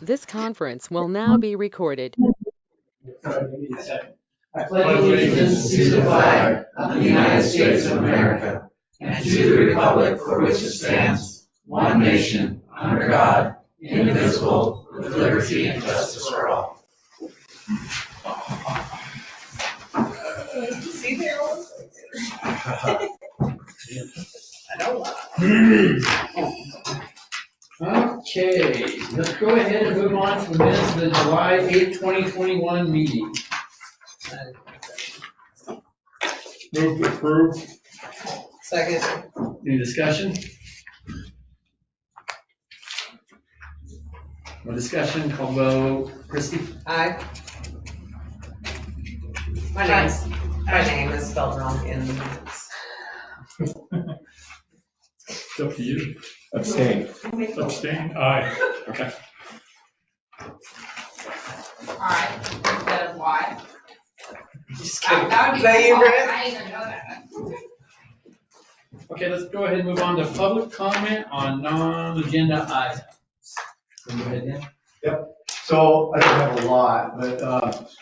This conference will now be recorded. I pledge allegiance to the flag of the United States of America and to the republic for which it stands, one nation, under God, indivisible, with liberty and justice for all. See there? I don't lie. Okay, let's go ahead and move on to the minutes of the July 8th, 2021 meeting. Move to approve. Second. Any discussion? No discussion, call vote. Christie? Aye. My name is spelled wrong in the minutes. It's up to you. Abstain. Abstain? Aye. Okay. Alright, instead of why. Just That would be Is that you, cool. Brent? I didn't know that. Okay, let's go ahead and move on to public comment on non-agenda items. Go ahead, Dan. So I don't have a lot, but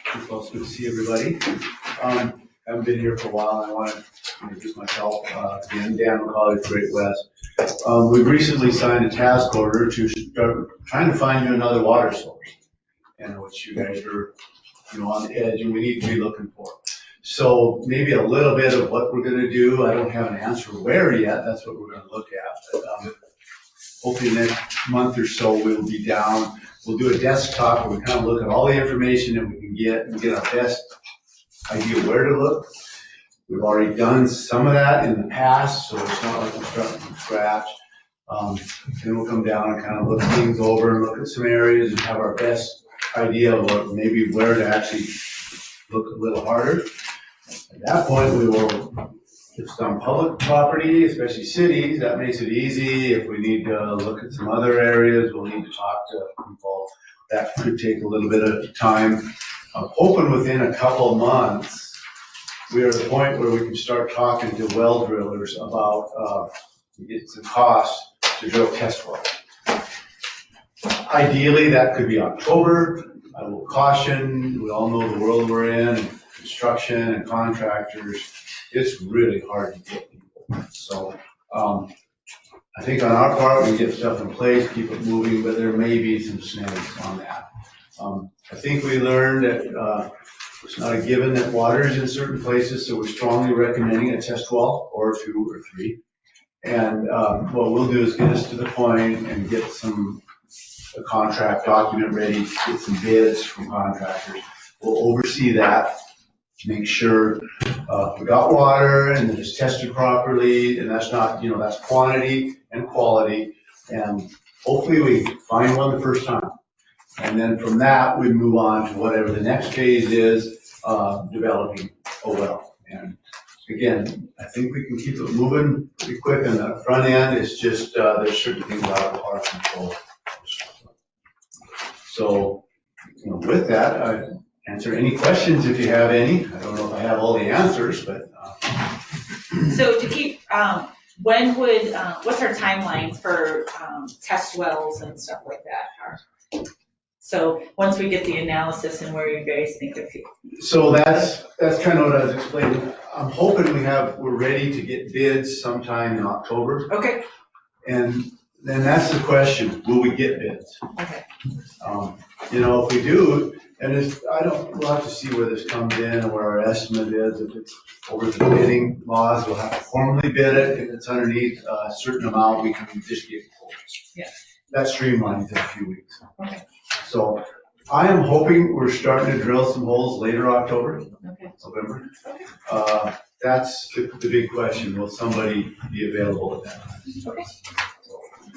first of all, it's good to see everybody. Haven't been here for a while. I want to introduce myself. Dan McCauley, Great West. We've recently signed a task order to start trying to find you another water source, and which you guys are, on the edge, and we need to be looking for. So maybe a little bit of what we're going to do. I don't have an answer where yet. That's what we're going to look at. But hopefully next month or so we'll be down. We'll do a desktop where we kind of look at all the information that we can get and get our best idea where to look. We've already done some of that in the past, so it's not like we're starting from scratch. Then we'll come down and kind of look things over and look at some areas and have our best idea of what, maybe where to actually look a little harder. At that point, we will, if it's on public property, especially cities, that makes it easy. If we need to look at some other areas, we'll need to talk to people. That could take a little bit of time. I'm hoping within a couple of months, we are at the point where we can start talking to well drillers about get some costs to drill test wells. Ideally, that could be October. I will caution, we all know the world we're in, construction and contractors, it's really hard to get people. So I think on our part, we get stuff in place, keep it moving, but there may be some snags on that. I think we learned that it's not a given that water is in certain places, so we're strongly recommending a test well or 2 or 3. And what we'll do is get us to the point and get a contract document ready, get some bids from contractors. We'll oversee that, make sure we got water and that it's tested properly, and that's not, that's quantity and quality. And hopefully we find one the first time. And then from that, we move on to whatever the next phase is, developing a well. And again, I think we can keep it moving pretty quick on the front end. It's just, there's certain things out of our control. So, with that, I answer any questions if you have any. I don't know if I have all the answers, but. So to keep, when would, what's our timeline for test wells and stuff like that? So once we get the analysis and where you guys think of it. So that's kind of what I was explaining. I'm hoping we're ready to get bids sometime in October. Okay. And then that's the question, will we get bids? Okay. If we do, and we'll have to see where this comes in and where our estimate is. If it's over the bidding laws, we'll have to formally bid it. If it's underneath a certain amount, we can just get quotes. Yeah. That streamlines in a few weeks. Okay. So I am hoping we're starting to drill some holes later October, November. That's the big question. Will somebody be available at that time? Okay.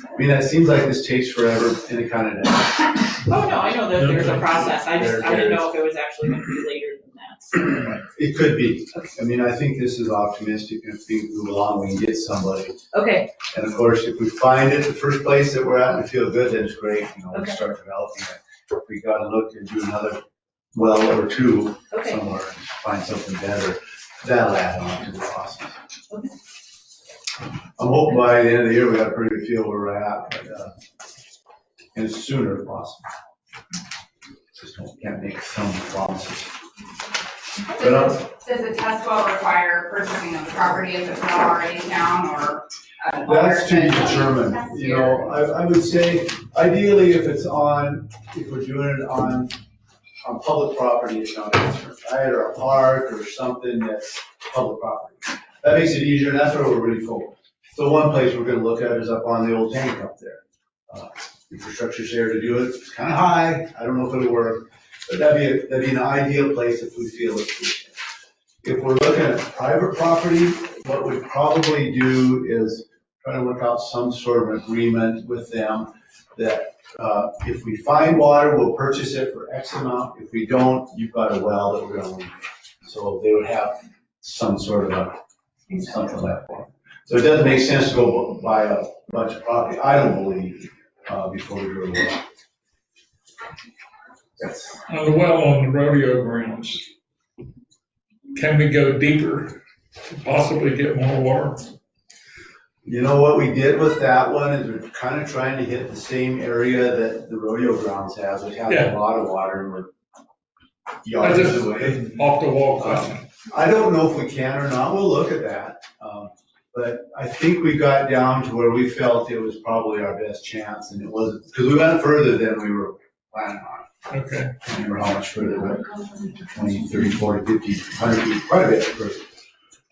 I mean, that seems like this takes forever and it kind of does. Oh, no, I know that there's a process. I didn't know if it was actually going to be later than that. So. It could be. I mean, I think this is optimistic, and if things move along, we can get somebody. Okay. And of course, if we find it, the first place that we're at and feel good, then it's great. We start developing it. If we got to look and do another well or 2 somewhere, find something better, that'll add on to the process. Okay. I'm hoping by the end of the year we got a pretty good feel where we're at, but, and sooner if possible. can't make some promises. Does the test well require purchasing of the property if it's not already in town, or? That's to be determined, you know, I would say ideally if we're doing it on public property, it's not a concern, right? Or a park or something that's public property. That makes it easier, and that's where we're really focused. So one place we're gonna look at is up on the old tank up there. Infrastructure's there to do it, it's kind of high, I don't know if it'll work, but that'd be an ideal place if we feel it's good. If we're looking at private property, what we'd probably do is try to work out some sort of agreement with them that if we find water, we'll purchase it for X amount. If we don't, you've got a well that we're gonna leave. So they would have some sort of something like that. So it doesn't make sense to go buy a bunch of property, I don't believe, before we drill a well. That's, On the well on the rodeo grounds, can we go deeper to possibly get more water? you know what we did with that one is we're kind of trying to hit the same area that the rodeo grounds has, which has Yeah. a lot of water and we're I yards just, away. off the wall question. I don't know if we can or not, we'll look at that. But I think we got down to where we felt it was probably our best chance, and it wasn't, because we went further than we were planning on. Okay. I don't remember how much further, but 20, 30, 40, 50, 100 feet, quite a bit further.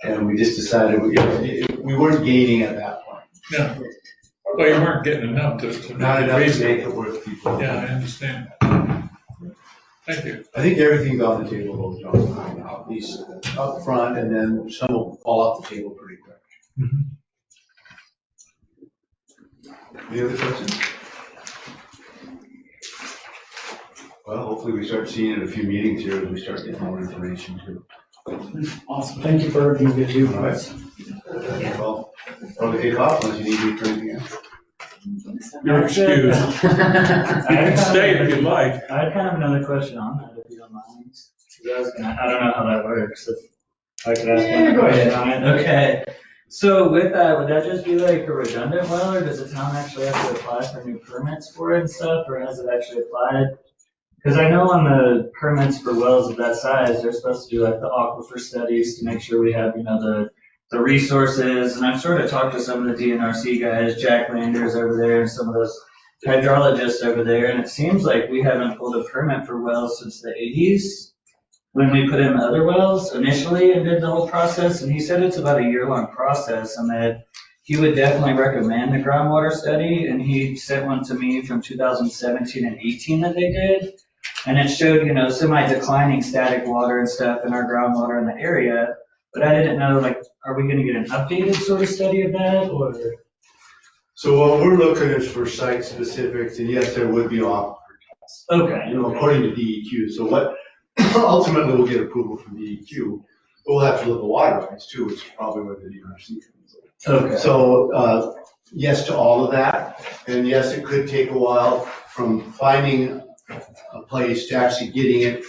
And we just decided we weren't gaining at that point. Yeah. Well, you weren't getting enough to Not make it enough to reasonable. make it worth people. Yeah, I understand. Thank you. I think everything's on the table, though, John, at least up front, and then some will fall off the table pretty quick. Any other questions? Well, hopefully we start seeing it a few meetings here as we start getting more information too. Awesome, thank you for everything you do. All right. Well, probably take off unless you need me for anything else. You're excused. You can stay if you'd like. I had kind of another question on that, if you don't mind. 'Cause I don't know how that works. If I could ask one question on it. Okay. So with that, would that just be like a redundant well, or does the town actually have to apply for new permits for it and stuff, or has it actually applied? Because I know on the permits for wells of that size, they're supposed to do like the aquifer studies to make sure we have, the resources. And I've sort of talked to some of the DNRC guys, Jack Landers over there, and some of those hydrologists over there, and it seems like we haven't pulled a permit for wells since the 80s. When we put in the other wells initially and did the whole process, and he said it's about a year-long process, and that he would definitely recommend a groundwater study, and he sent one to me from 2017 and 18 that they did, and it showed, semi-declining static water and stuff in our groundwater in the area, but I didn't know, are we gonna get an updated sort of study of that, or? So what we're looking is for site specifics, and yes, there would be aquifer tests, Okay. according to DEQ. So what, ultimately we'll get approval from DEQ, but we'll have to look at water rights too, which is probably where the DNRC comes in. Okay. So, yes to all of that, and yes, it could take a while from finding a place to actually getting it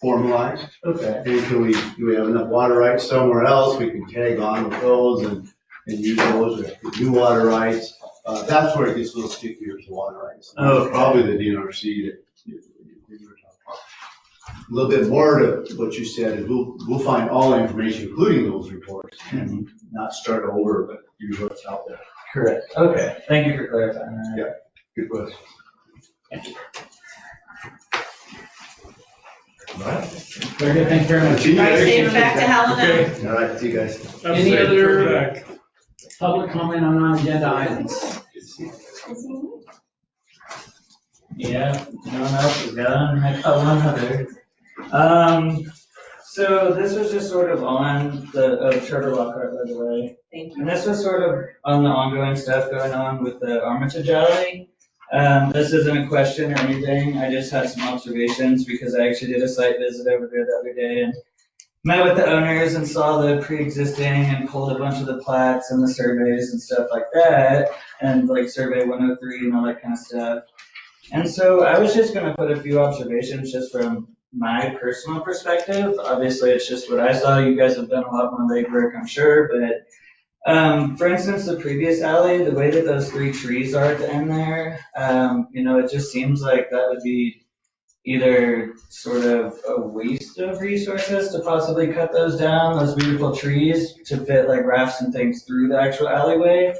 formalized. Okay. And do we have enough water rights somewhere else, we can tag on with those and use those, we have to do water rights. That's where it gets a little stickier to water rights. Okay. Probably the DNRC that you were talking about. A little bit more to what you said is we'll find all the information, including those reports, and not start over, but use what's out there. Correct. Okay. Thank you for clarifying that. Yeah. Good question. All right. Very good. Thank you very much. See you All right, guys. save it back to Helena. Okay. All right, see you guys. Have a Any safe other- trip back. Public comment on non-agenda items? Yeah, no one else is done. I got one other. So this was just sort of on the Charter Lockhart, by the way. Thank you. And this was sort of on the ongoing stuff going on with the Armitage Alley. This isn't a question or anything. I just had some observations because I actually did a site visit over there the other day and met with the owners and saw the pre-existing and pulled a bunch of the plats and the surveys and stuff like that, and like survey 103 and all that kind of stuff. And so I was just gonna put a few observations just from my personal perspective. Obviously, it's just what I saw. You guys have done a lot more legwork, I'm sure, but for instance, the previous alley, the way that those 3 trees are at the end there, it just seems like that would be either sort of a waste of resources to possibly cut those down, those beautiful trees, to fit like rafts and things through the actual alleyway.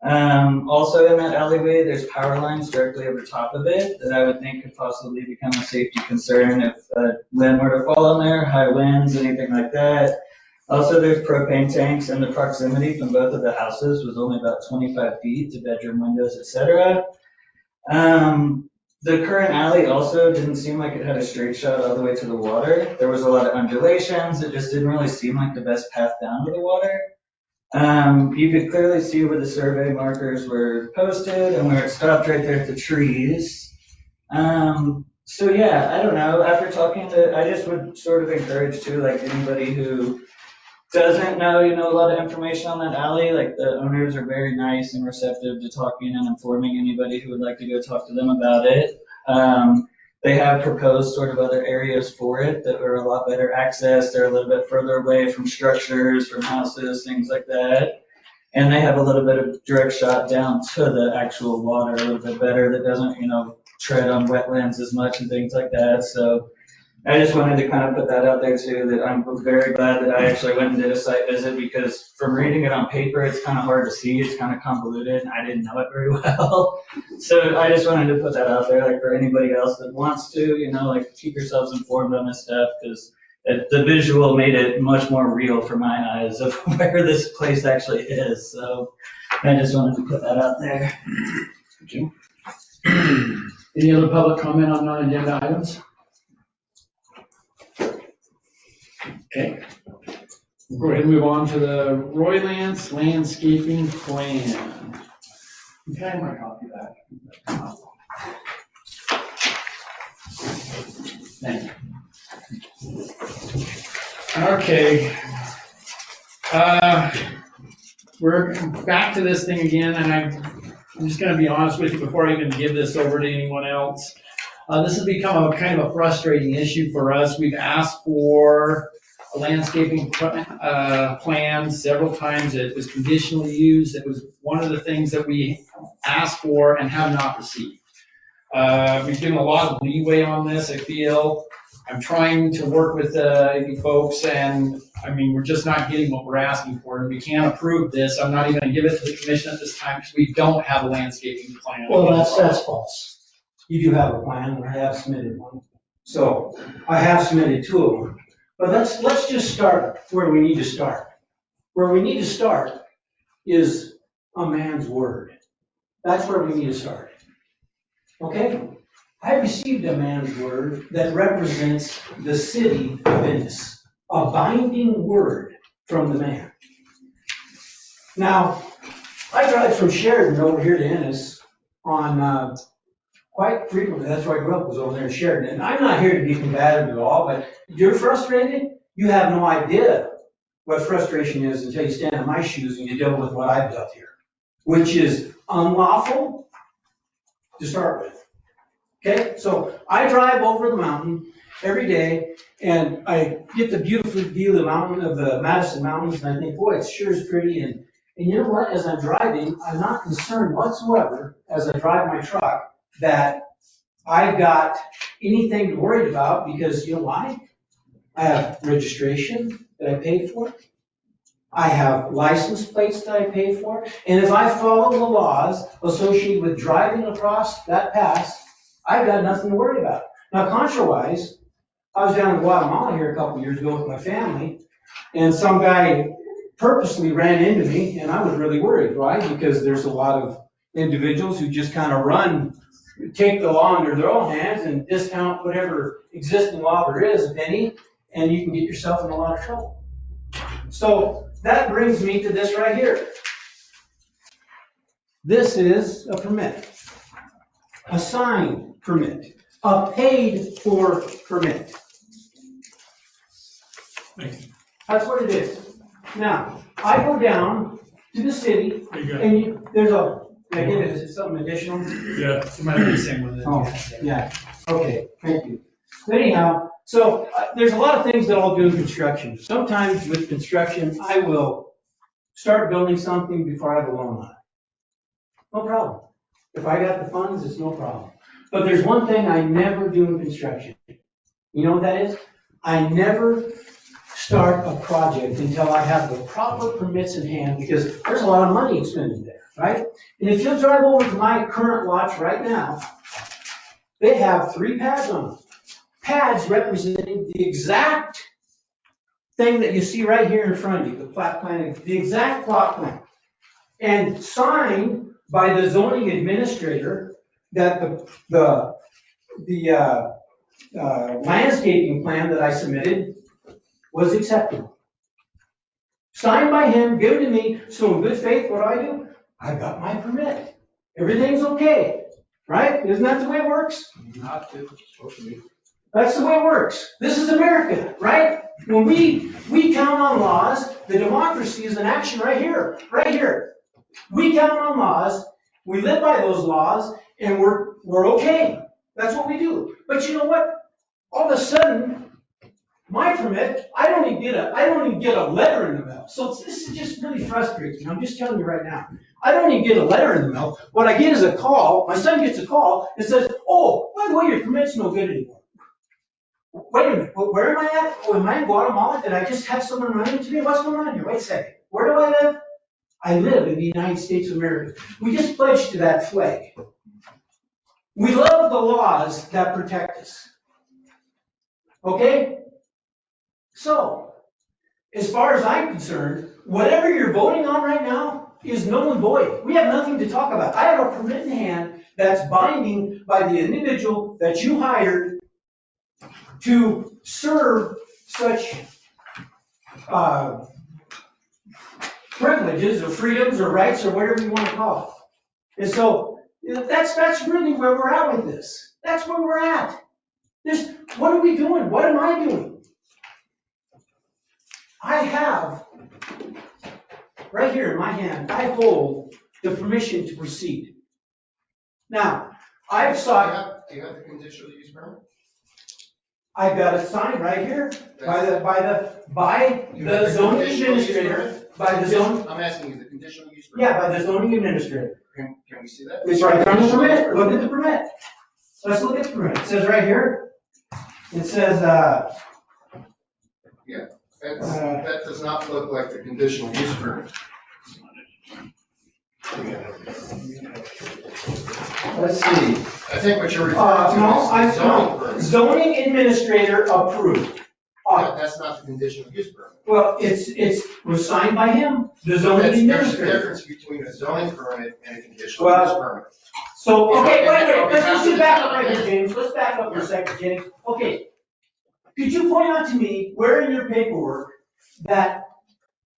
Also in that alleyway, there's power lines directly over top of it that I would think could possibly become a safety concern if a limb were to fall on there, high winds, anything like that. Also, there's propane tanks, and the proximity from both of the houses was only about 25 feet to bedroom windows, etc. The current alley also didn't seem like it had a straight shot all the way to the water. There was a lot of undulations. It just didn't really seem like the best path down to the water. You could clearly see where the survey markers were posted and where it stopped right there at the trees. So yeah, I don't know. After talking to, I just would sort of encourage too, like anybody who doesn't know, a lot of information on that alley, like the owners are very nice and receptive to talking and informing anybody who would like to go talk to them about it. They have proposed sort of other areas for it that are a lot better access. They're a little bit further away from structures, from houses, things like that. And they have a little bit of direct shot down to the actual water a little bit better that doesn't, tread on wetlands as much and things like that. So I just wanted to kind of put that out there too, that I'm very glad that I actually went and did a site visit, because from reading it on paper, it's kind of hard to see. It's kind of convoluted and I didn't know it very well. So I just wanted to put that out there, like for anybody else that wants to, like keep yourselves informed on this stuff, because the visual made it much more real for my eyes of where this place actually is. So I just wanted to put that out there. Okay. Any other public comment on non-agenda items? Okay. We'll go ahead and move on to the Roy Lance landscaping plan. Okay, I might copy that. Thank you. Okay. We're back to this thing again, and I'm just gonna be honest with you before I even give this over to anyone else. This has become a kind of a frustrating issue for us. We've asked for a landscaping plan several times. It was conditionally used. It was one of the things that we asked for and have not received. We've given a lot of leeway on this, I feel. I'm trying to work with you folks, and we're just not getting what we're asking for, and we can't approve this. I'm not even gonna give it to the commission at this time because we don't have a landscaping plan. Well, that's false. You do have a plan, and I have submitted one. So I have submitted 2 of them. But let's just start where we need to start. Where we need to start is a man's word. That's where we need to start. Okay? I received a man's word that represents the city of Ennis. A binding word from the man. Now, I drive from Sheridan over here to Ennis on quite frequently. That's where I grew up, was over there in Sheridan. And I'm not here to be combative at all, but you're frustrated. You have no idea what frustration is until you stand in my shoes and you deal with what I've dealt here, which is unlawful to start with. Okay, so I drive over the mountain every day, and I get the beautiful view of the mountain, of the Madison Mountains, and I think, boy, it sure is pretty. And you know what? As I'm driving, I'm not concerned whatsoever as I drive my truck that I've got anything to worry about, because you know why? I have registration that I paid for. I have license plates that I paid for. And if I follow the laws associated with driving across that pass, I've got nothing to worry about. Now, contrawise, I was down in Guatemala here a couple years ago with my family, and some guy purposely ran into me, and I was really worried, right? Because there's a lot of individuals who just kind of take the law under their own hands and discount whatever existing law there is, if any, and you can get yourself in a lot of trouble. So that brings me to this right here. This is a permit, a signed permit, a paid for permit. That's what it is. Now, I go down to the city, and there's a, can I give it something additional? Yeah, it might be the same one. Oh, yeah, okay, thank you. Anyhow, so there's a lot of things that I'll do in construction. Sometimes with construction, I will start building something before I have a loan on it. No problem. If I got the funds, it's no problem. But there's one thing I never do in construction. You know what that is? I never start a project until I have the proper permits in hand, because there's a lot of money expended there, right? And if you drive over to my current lots right now, they have 3 pads on them. Pads representing the exact thing that you see right here in front of you, the plot plan, the exact plot plan. And signed by the zoning administrator that the landscaping plan that I submitted was acceptable. Signed by him, given to me, so in good faith, what do? I got my permit. Everything's okay, right? Isn't that the way it works? Not to, supposed to be. That's the way it works. This is America, right? When we count on laws, the democracy is in action right here, right here. We count on laws, we live by those laws, and we're okay. That's what we do. But you know what? All of a sudden, my permit, I don't even get a letter in the mail. So this is just really frustrating. I'm just telling you right now. I don't even get a letter in the mail. What I get is a call. My son gets a call and says, oh, by the way, your permit's no good anymore. Wait a minute, where am I at? Oh, am I in Guatemala? Did I just have someone running to me? What's going on here? Wait a second. Where do I live? I live in the United States of America. We just pledged to that flag. We love the laws that protect us. Okay? So, as far as I'm concerned, whatever you're voting on right now is null and void. We have nothing to talk about. I have a permit in hand that's binding by the individual that you hired to serve such privileges or freedoms or rights or whatever you want to call it. And so that's really where we're at with this. That's where we're at. What are we doing? What am I doing? I have, right here in my hand, I hold the permission to proceed. Now, I've sought. Do you have the conditional use permit? I've got it signed right here by the zoning administrator. By the zone. I'm asking you the conditional use permit. Yeah, by the zoning administrator. Can we see that? It's right there on the permit. Look at the permit. Let's look at the permit. It says right here. It says, Yeah, that does not look like the conditional use permit. let's see. I think what you're referring to is zoning permit. Zoning administrator approved. That's not the conditional use permit. Well, it was signed by him, the zoning There's a administrator. difference between a zoning permit and a conditional use permit. So, okay, wait, let's just back up right here, James. Let's back up for a second, James. Okay. Could you point out to me where in your paperwork that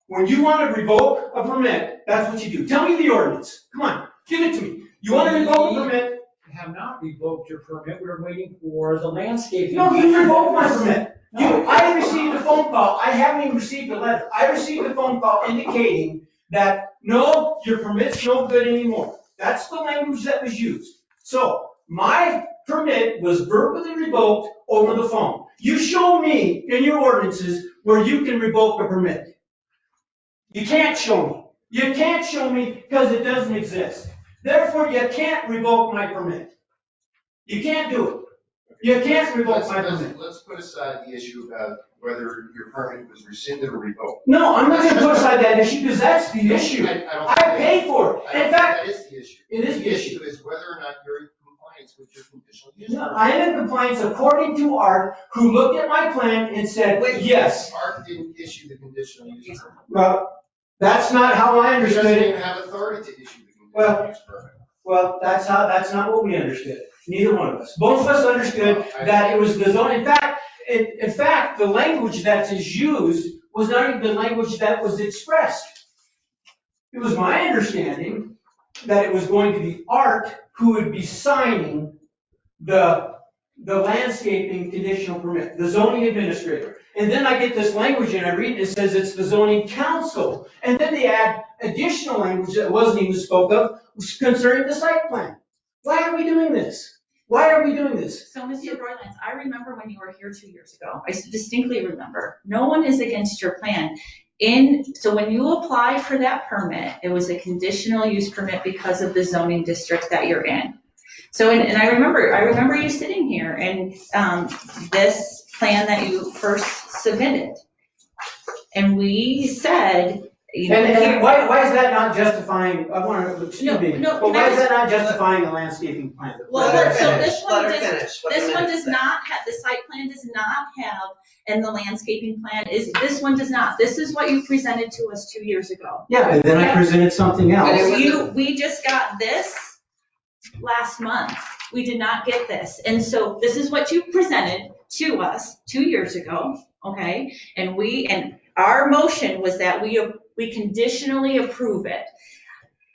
when you want to revoke a permit, that's what you do? Tell me the ordinance. Come on, give it to me. You want to revoke a permit? Have not revoked your permit. We're waiting for the landscaping. No, you revoked my permit. I received a phone call. I haven't even received a letter. I received a phone call indicating that, no, your permit's no good anymore. That's the language that was used. So my permit was verbally revoked over the phone. You show me in your ordinances where you can revoke a permit. You can't show me. You can't show me because it doesn't exist. Therefore, you can't revoke my permit. You can't do it. You can't revoke my permit. Let's put aside the issue about whether your permit was rescinded or revoked. No, I'm not gonna put aside that issue because that's the issue. I paid for it. In fact, that is the issue. it is The issue is whether or not you're in compliance with your conditional use No, permit. I am in compliance according to Art, who looked at my plan and said, yes. Art didn't issue the conditional use permit. Well, that's not how I He understood doesn't it. even have authority to issue the conditional use permit. Well, that's not what we understood. Neither one of us. Both of us understood that it was the zone. In fact, the language that is used was not even the language that was expressed. It was my understanding that it was going to be Art who would be signing the landscaping conditional permit, the zoning administrator. And then I get this language and I read it, it says it's the zoning council. And then they add additional language that wasn't even spoke of concerning the site plan. Why are we doing this? Why are we doing this? So, Mr. Broylands, I remember when you were here 2 years ago. I distinctly remember. No one is against your plan. So when you apply for that permit, it was a conditional use permit because of the zoning district that you're in. So, and I remember you sitting here and, this plan that you first submitted. And we said, you know. And why is that not justifying, I want to, excuse me, No, but why is that not justifying a landscaping plan? Well, Let her so finish. this one Let her does, finish what this the one minutes does say. not have, the site plan does not have, and the landscaping plan is, this one does not. This is what you presented to us 2 years ago. Yeah, and then I presented something else. We just got this last month. We did not get this. And so this is what you presented to us 2 years ago, okay? And our motion was that we conditionally approve it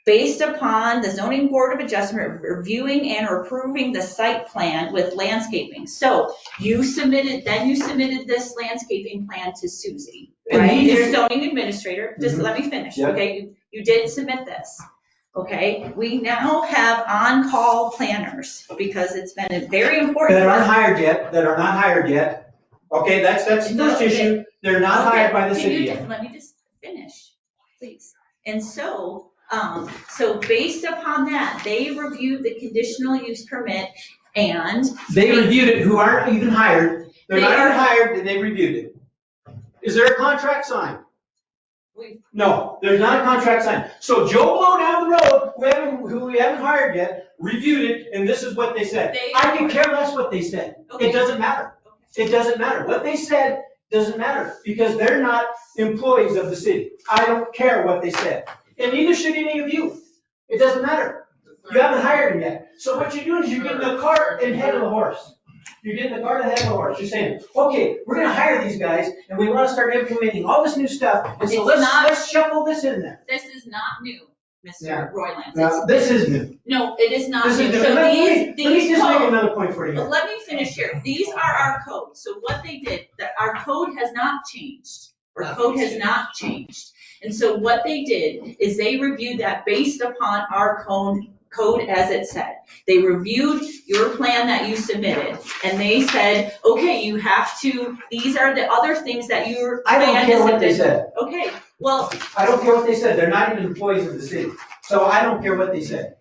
based upon the zoning board of adjustment reviewing and approving the site plan with landscaping. So you submitted this landscaping plan to Susie, right? The zoning administrator, just let me finish, okay? You did submit this, okay? We now have on-call planners because it's been very important. That aren't hired yet, that are not hired yet. Okay, that's the first issue. They're not hired by the city yet. Let me just finish, please. And so, so based upon that, they reviewed the conditional use permit and. They reviewed it, who aren't even hired. They're not even hired, and they reviewed it. Is there a contract signed? No, there's not a contract signed. So Joe Blow down the road, who we haven't hired yet, reviewed it, and this is what they said. I can care less what they said. Okay. It doesn't matter. It doesn't matter. What they said doesn't matter, because they're not employees of the city. I don't care what they said. And neither should any of you. It doesn't matter. You haven't hired them yet. So what you're doing is you're getting the cart ahead of the horse. You're getting the cart ahead of the horse. You're saying, okay, we're gonna hire these guys, and we wanna start implementing all this new stuff, and so let's shuffle this in there. This is not new, Yeah. Mr. Royland. Now, this is new. No, it is not This new. is new. So Let me these just make codes, another point for you. let me finish here. These are our codes. So what they did, our code has not changed. Our code has not changed. And so what they did is they reviewed that based upon our code as it said. They reviewed your plan that you submitted, and they said, okay, you have to, these are the other things that your I don't plan care what is- they said. Okay, well, I don't care what they said. They're not even employees of the city. So I don't care what they said.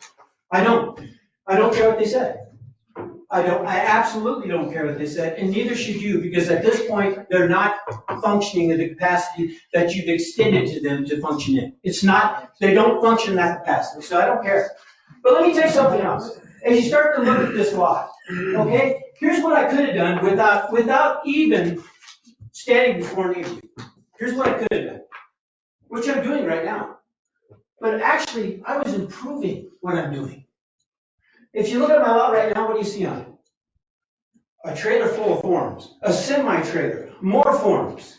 I don't care what they said. I absolutely don't care what they said, and neither should you, because at this point, they're not functioning in the capacity that you've extended to them to function in. It's not, they don't function in that capacity, so I don't care. But let me tell you something else. As you start to look at this lot, okay, here's what I could have done without even standing before any of you. Here's what I could have done, which I'm doing right now. But actually, I was improving what I'm doing. If you look at my lot right now, what do you see on it? A trailer full of forms, a semi-trailer, more forms.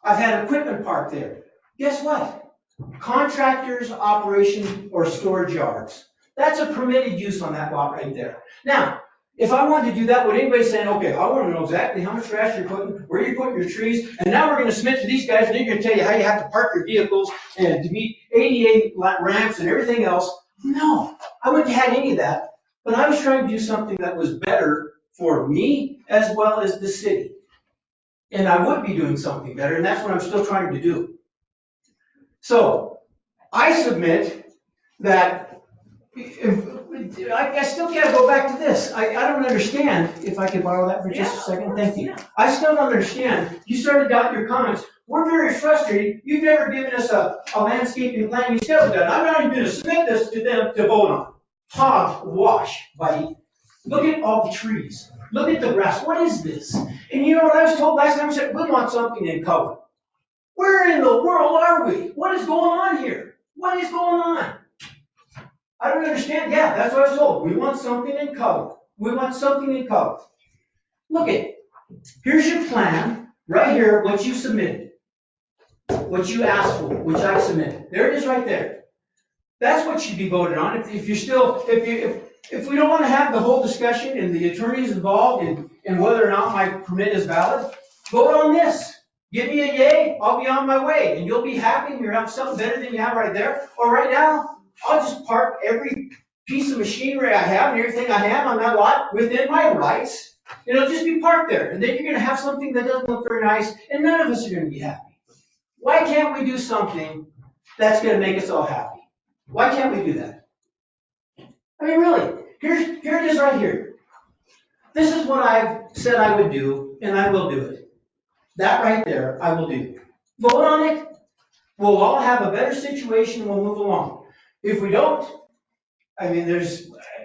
I've had equipment parked there. Guess what? Contractors, operation, or storage yards. That's a permitted use on that lot right there. Now, if I wanted to do that, would anybody say, okay, I want to know exactly how much trash you're putting, where you're putting your trees, and now we're going to submit to these guys, and they're going to tell you how you have to park your vehicles and to meet ADA ramps and everything else. No, I wouldn't have had any of that. But I was trying to do something that was better for me as well as the city. And I would be doing something better, and that's what I'm still trying to do. So I submit that, I still gotta go back to this. I don't understand, if I could borrow that for just a second, thank you. I still don't understand. You started out your comments, we're very frustrated. You've never given us a landscaping plan. You still haven't done. I'm not even gonna submit this to them to vote on. Hogwash, buddy. Look at all the trees. Look at the grass. What is this? And you know what I was told last time? I said, we want something in cover. Where in the world are we? What is going on here? What is going on? I don't understand. Yeah, that's what I was told. We want something in cover. We want something in cover. Look at, here's your plan, right here, what you submitted. What you asked for, which I submitted. There it is right there. That's what should be voted on. If you're still, if we don't want to have the whole discussion and the attorneys involved in whether or not my permit is valid, vote on this. Give me a yay, I'll be on my way, and you'll be happy and you'll have something better than you have right there. Or right now, I'll just park every piece of machinery I have and everything I have on that lot within my rights. And it'll just be parked there. And then you're gonna have something that doesn't look very nice, and none of us are gonna be happy. Why can't we do something that's gonna make us all happy? Why can't we do that? I mean, really, here it is right here. This is what I've said I would do, and I will do it. That right there, I will do. Vote on it. We'll all have a better situation, we'll move along. If we don't, I mean,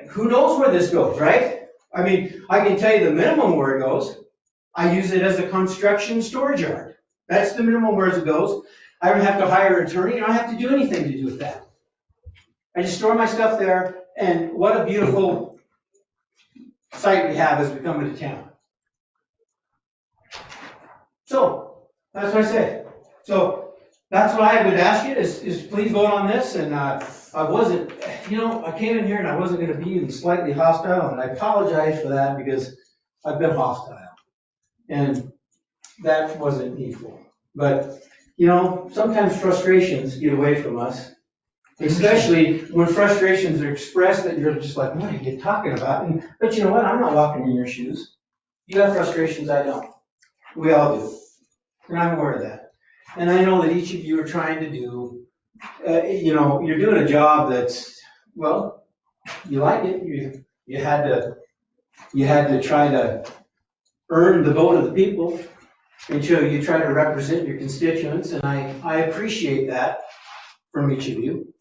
who knows where this goes, right? I mean, I can tell you the minimum where it goes. I use it as a construction storage yard. That's the minimum where it goes. I don't have to hire an attorney, I don't have to do anything to do with that. I just store my stuff there, and what a beautiful site we have as we come into town. So, that's what I say. So, that's what I would ask you, is please vote on this, and I wasn't, I came in here and I wasn't gonna be even slightly hostile, and I apologize for that, because I've been hostile. And that wasn't needful. But, sometimes frustrations get away from us, especially when frustrations are expressed that you're just like, what are you talking about? But you know what, I'm not walking in your shoes. You have frustrations, I don't. We all do. And I'm aware of that. And I know that each of you are trying to do, you're doing a job that's, well, you like it. You had to try to earn the vote of the people. And so you try to represent your constituents, and I appreciate that from each of you,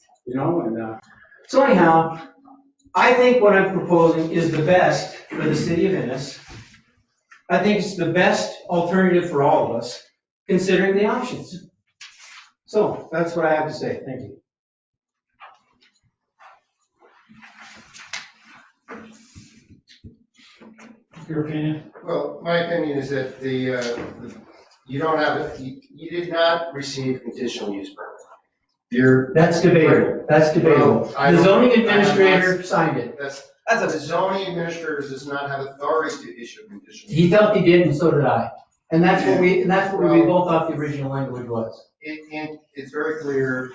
so anyhow, I think what I'm proposing is the best for the city of Ennis. I think it's the best alternative for all of us, considering the options. So that's what I have to say. Thank you. Your opinion? Well, my opinion is that you don't have it, you did not receive conditional use permit. That's debatable. That's debatable. The zoning administrator signed it. The zoning administrator does not have authority to issue conditional. He felt he did, and so did I. And that's what we both thought the original language was. It's very clear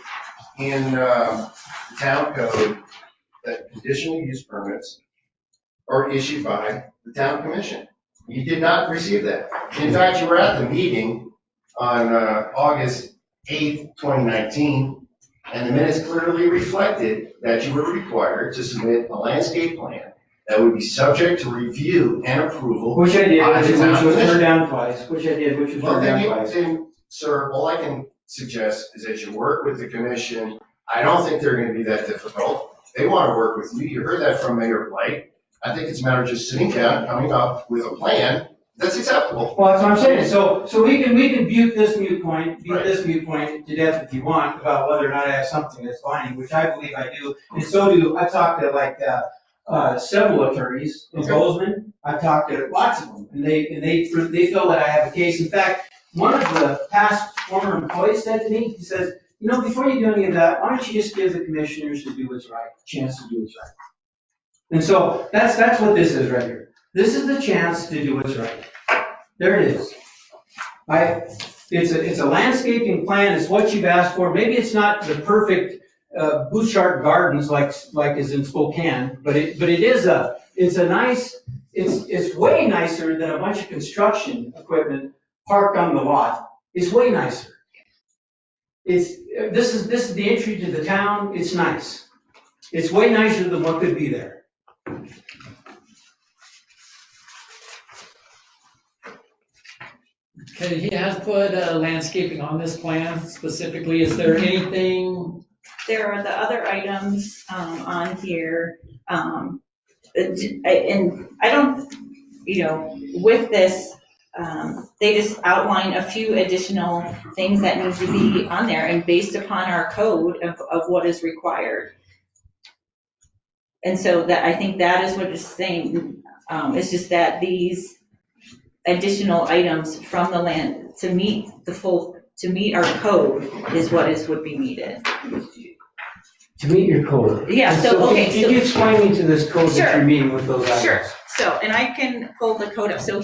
in the town code that conditional use permits are issued by the town commission. You did not receive that. In fact, you were at the meeting on August 8th, 2019, and the minutes clearly reflected that you were required to submit a landscape plan that would be subject to review and approval. Which I did, by the which town was commission. turned down twice. Which was turned down twice. Then, sir, all I can suggest is that you work with the commission. I don't think they're going to be that difficult. They want to work with you. You heard that from Mayor Blight. I think it's a matter of just sitting down, coming up with a plan that's acceptable. Well, that's what I'm saying. So we can beat this mute point to death if you want about whether or not I have something that's binding, which I believe I do. And so do, I've talked to several attorneys in Bozeman. I've talked to lots of them, and they feel that I have a case. In fact, one of the past former employees said to me, he says, before you do any of that, why don't you just give the commissioners to do what's right, a chance to do what's right. And so that's what this is right here. This is the chance to do what's right. There it is. It's a landscaping plan. It's what you've asked for. Maybe it's not the perfect Bouchard Gardens like is in Spokane, but it's way nicer than a bunch of construction equipment parked on the lot. It's way nicer. This is the entry to the town. It's nice. It's way nicer than what could be there. Okay, he has put landscaping on this plan specifically. Is there anything? There are the other items on here. And I don't, with this, they just outline a few additional things that need to be on there and based upon our code of what is required. And so that, I think that is what it's saying. It's just that these additional items from the land to meet our code is what would be needed. To meet your code. Yeah, so, okay. Can you explain me to this code that you're meeting with those items? Sure, so, and I can pull the code up. So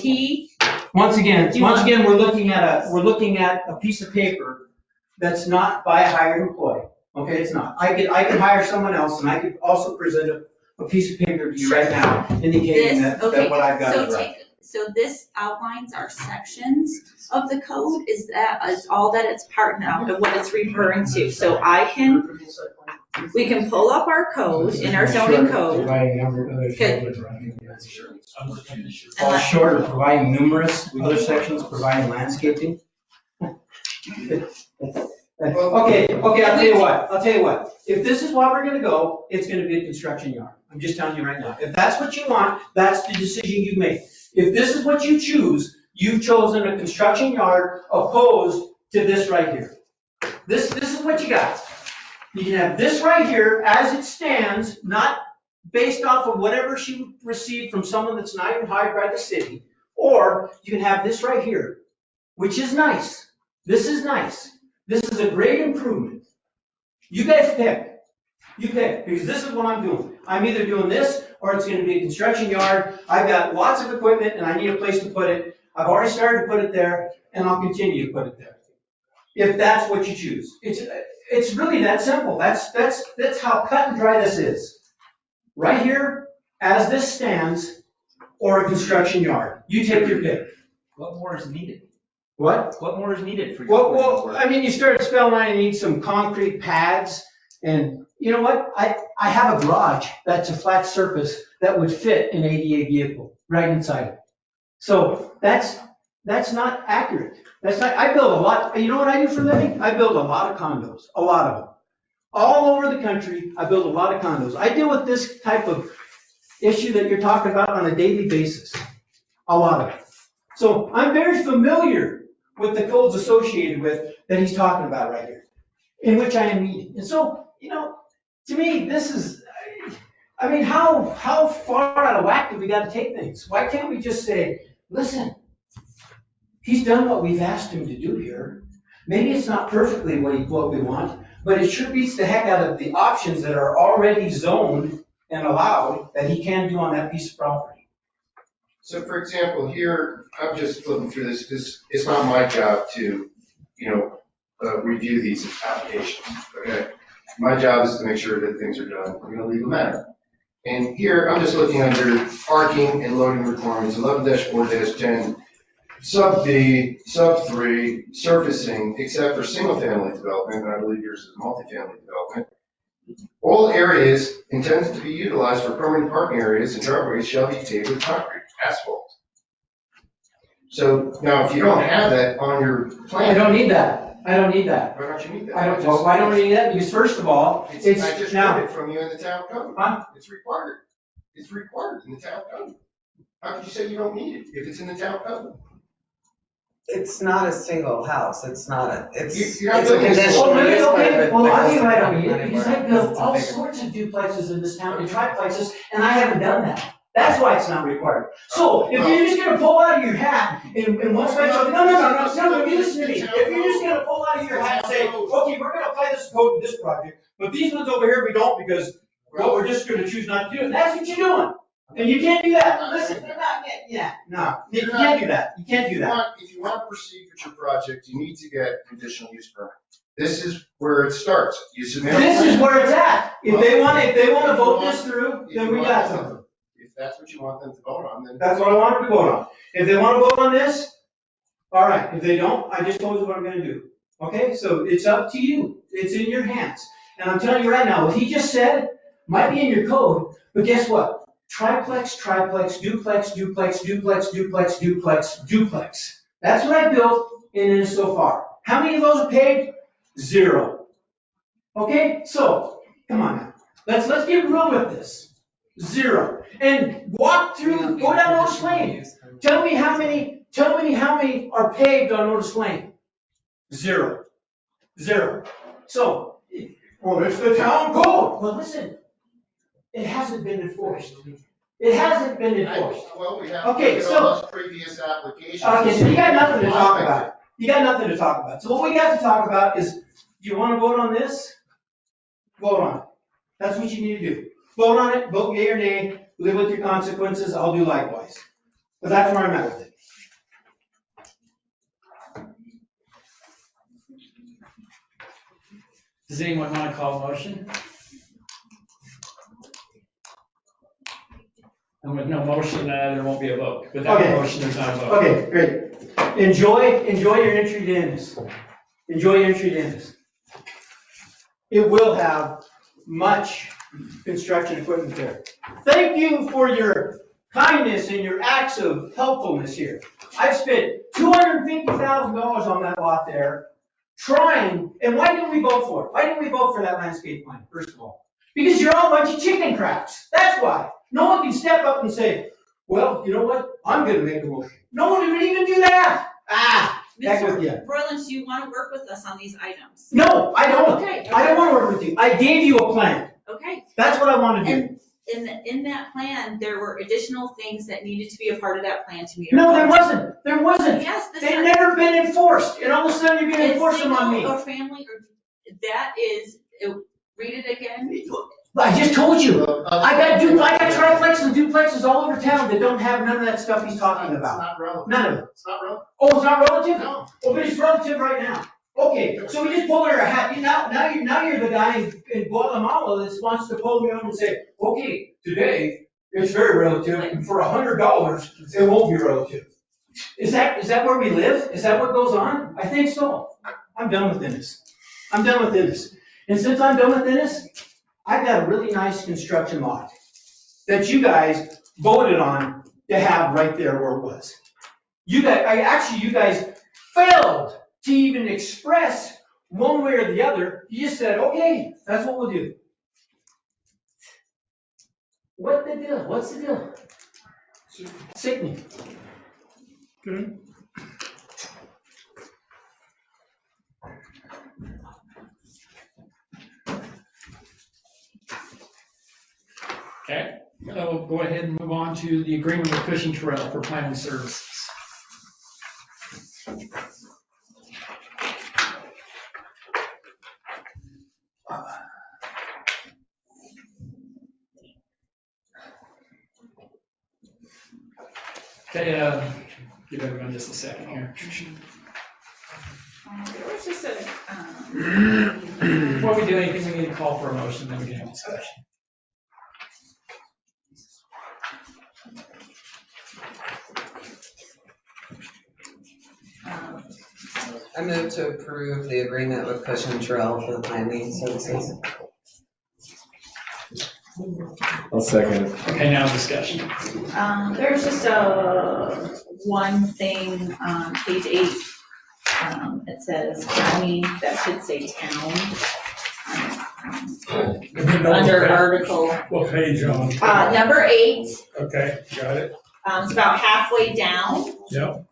Once again, we're looking at a piece of paper that's not by a hired employee. Okay, it's not. I could hire someone else, and I could also present a piece of paper to you right now indicating that what I've got is right. So this outlines our sections of the code, is all that it's part now and what it's referring to. So we can pull up our code in our zoning code. Fall short of providing numerous other sections, providing landscaping. Okay, I'll tell you what. If this is what we're gonna go, it's gonna be a construction yard. I'm just telling you right now. If that's what you want, that's the decision you make. If this is what you choose, you've chosen a construction yard opposed to this right here. This is what you got. You can have this right here as it stands, not based off of whatever she received from someone that's not even hired by the city. Or you can have this right here, which is nice. This is nice. This is a great improvement. You guys pick. You pick, because this is what I'm doing. I'm either doing this or it's gonna be a construction yard. I've got lots of equipment and I need a place to put it. I've already started to put it there and I'll continue to put it there. If that's what you choose. It's really that simple. That's how cut and dry this is. Right here, as this stands, or a construction yard. You take your pick. What more is needed? What? What more is needed for you? Well, I mean, you started spelling out, I need some concrete pads, and you know what? I have a garage that's a flat surface that would fit an ADA vehicle right inside it. So that's not accurate. I build a lot, you know what I do for a living? I build a lot of condos, a lot of them. All over the country, I build a lot of condos. I deal with this type of issue that you're talking about on a daily basis, a lot of it. So I'm very familiar with the codes associated with that he's talking about right here, in which I am meeting. And so, you know, to me, this is, I mean, how far out of whack do we got to take things? Why can't we just say, listen, he's done what we've asked him to do here. Maybe it's not perfectly what we want, but it sure beats the heck out of the options that are already zoned and allowed that he can do on that piece of property. So for example, here, I'm just looking through this because it's not my job to, review these applications, okay? My job is to make sure that things are done in a legal manner. And here, I'm just looking under parking and loading requirements, 11-4-10, sub B, sub 3, surfacing, except for single-family development, and I believe yours is multifamily development. All areas intended to be utilized for permanent parking areas and driveways shall be paved with concrete, asphalt. So now, if you don't have that on your plan. I don't need that. Why don't you need that? Why don't you need that? Because first of all, I just read it from you in the town code. Huh? It's required. It's required in the town code. How could you say you don't need it if it's in the town code? It's not a single house, it's not a, it's You're not it's a building a conditional single- use permit. Well, I'll tell you that why I goes don't need it, because I built all bigger. sorts of duplexes in this town and triplexes, and I haven't done that. That's why it's not required. So, if you're just gonna pull out of your hat and one special, no, you listen to me. If you're just gonna pull out of your hat and say, okay, we're gonna apply this code to this project, but these ones over here we don't because, well, we're just gonna choose not to do it, that's what you're doing. And you can't do that. Listen, no, you can't do that. You can't do that. If you want to proceed with your project, you need to get a conditional use permit. This is where it starts. You submit. This is where it's at. If they wanna vote this through, then we got something. If that's what you want them to vote on, then. That's what I want them to vote on. If they wanna vote on this, all right. If they don't, I just told you what I'm gonna do. Okay, so it's up to you. It's in your hands. And I'm telling you right now, what he just said might be in your code, but guess what? Triplex, duplex, duplex. That's what I built in Ennis so far. How many of those are paved? 0. Okay, so, come on now. Let's get real with this. 0. And walk through, go down Otis Lane. Tell me how many are paved on Otis Lane? 0. So, well, it's the town code. Well, listen, it hasn't been enforced. Well, we have Okay, to look at so- all those previous applications. Okay, so you got nothing to talk about. So what we got to talk about is, you wanna vote on this? Vote on it. That's what you need to do. Vote on it, vote yea or nay, live with your consequences, I'll do likewise. But that's where I'm at with it. Does anyone want to call a motion? And with no motion, there won't be a vote. Without a Okay. motion, there's not a vote. Okay, great. Enjoy your entry to Ennis. Enjoy your entry to Ennis. It will have much construction equipment there. Thank you for your kindness and your acts of helpfulness here. I've spent $250,000 on that lot there, trying, and why didn't we vote for it? Why didn't we vote for that landscape plan, first of all? Because you're all a bunch of chicken cracks. That's why. No one can step up and say, well, you know what? I'm gonna make a motion. No one would even do that. Heck with you. Rollins, do you want to work with us on these items? No, I don't. Okay. I don't want to work with you. I gave you a plan. Okay. That's what I want to do. And in that plan, there were additional things that needed to be a part of that plan to meet. No, there wasn't. There wasn't. Yes, They've never been enforced, and all of a sudden you're gonna enforce them on me. Or family, or that is, read it again. I just told you. I got triplexes and duplexes all over town that don't have none of that stuff he's talking about. It's not relevant. None of it. It's not relevant. Oh, it's not relative? No. Oh, but it's relative right now. Okay, so we just pull her a hat. Now you're the guy in Guatemala that wants to pull me on and say, okay, today it's very relative, and for $100 it won't be relative. Is that where we live? Is that what goes on? I think so. I'm done with Ennis. I'm done with Ennis. And since I'm done with Ennis, I've got a really nice construction lot that you guys voted on to have right there where it was. You guys failed to even express one way or the other. You just said, okay, that's what we'll do. What the deal? What's the deal? Sickening. Good. Okay, we'll go ahead and move on to the agreement with Cushing Terrell for planning services. Okay, give everyone just a second here. There was just a, Before we do anything, we need to call for a motion, then we can have discussion. I move to approve the agreement with Cushing Terrell for the planning services. I'll second. Okay, now discussion. there's just one thing on page 8. It says county, that should say town. Under article. What page on? Number 8, Okay, got it. it's about halfway down. Yep.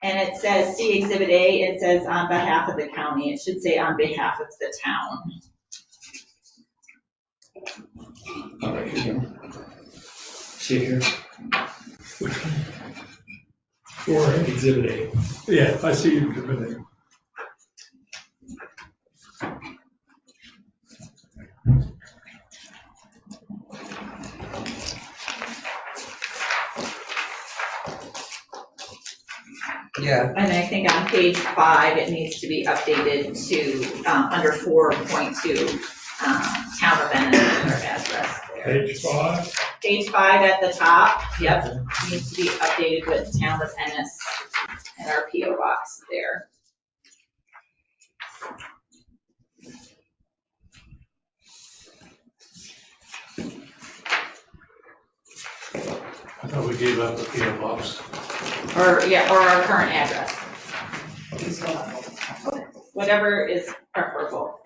And it says, see Exhibit A, it says on behalf of the county. It should say on behalf of the town. All right, here you go. See it here? For Exhibit A. Yeah, I see Exhibit A. Yeah. And I think on page 5, it needs to be updated to, under 4.2, town of Ennis, or address there. Page 5. Page 5 at the top, yep, needs to be updated with town of Ennis and our PO box there. I thought we gave up the PO box. Or our current address. Whatever is preferable.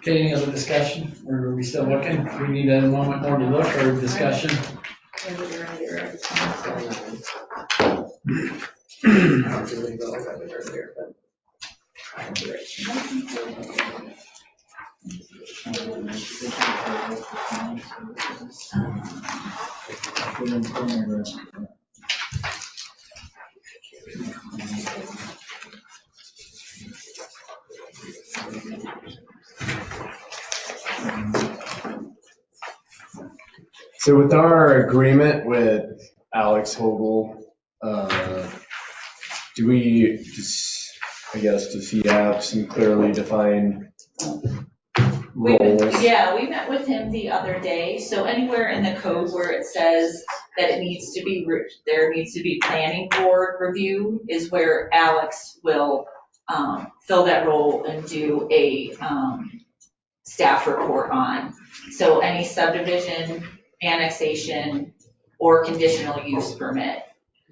Okay, any other discussion? Or are we still looking? Do we need a moment more to look or discussion? So with our agreement with Alex Hogel, do we, I guess, does he have some clearly defined roles? Yeah, we met with him the other day, so anywhere in the code where it says that it needs to be, there needs to be planning board review is where Alex will fill that role and do a staff report on. So any subdivision, annexation, or conditional use permit,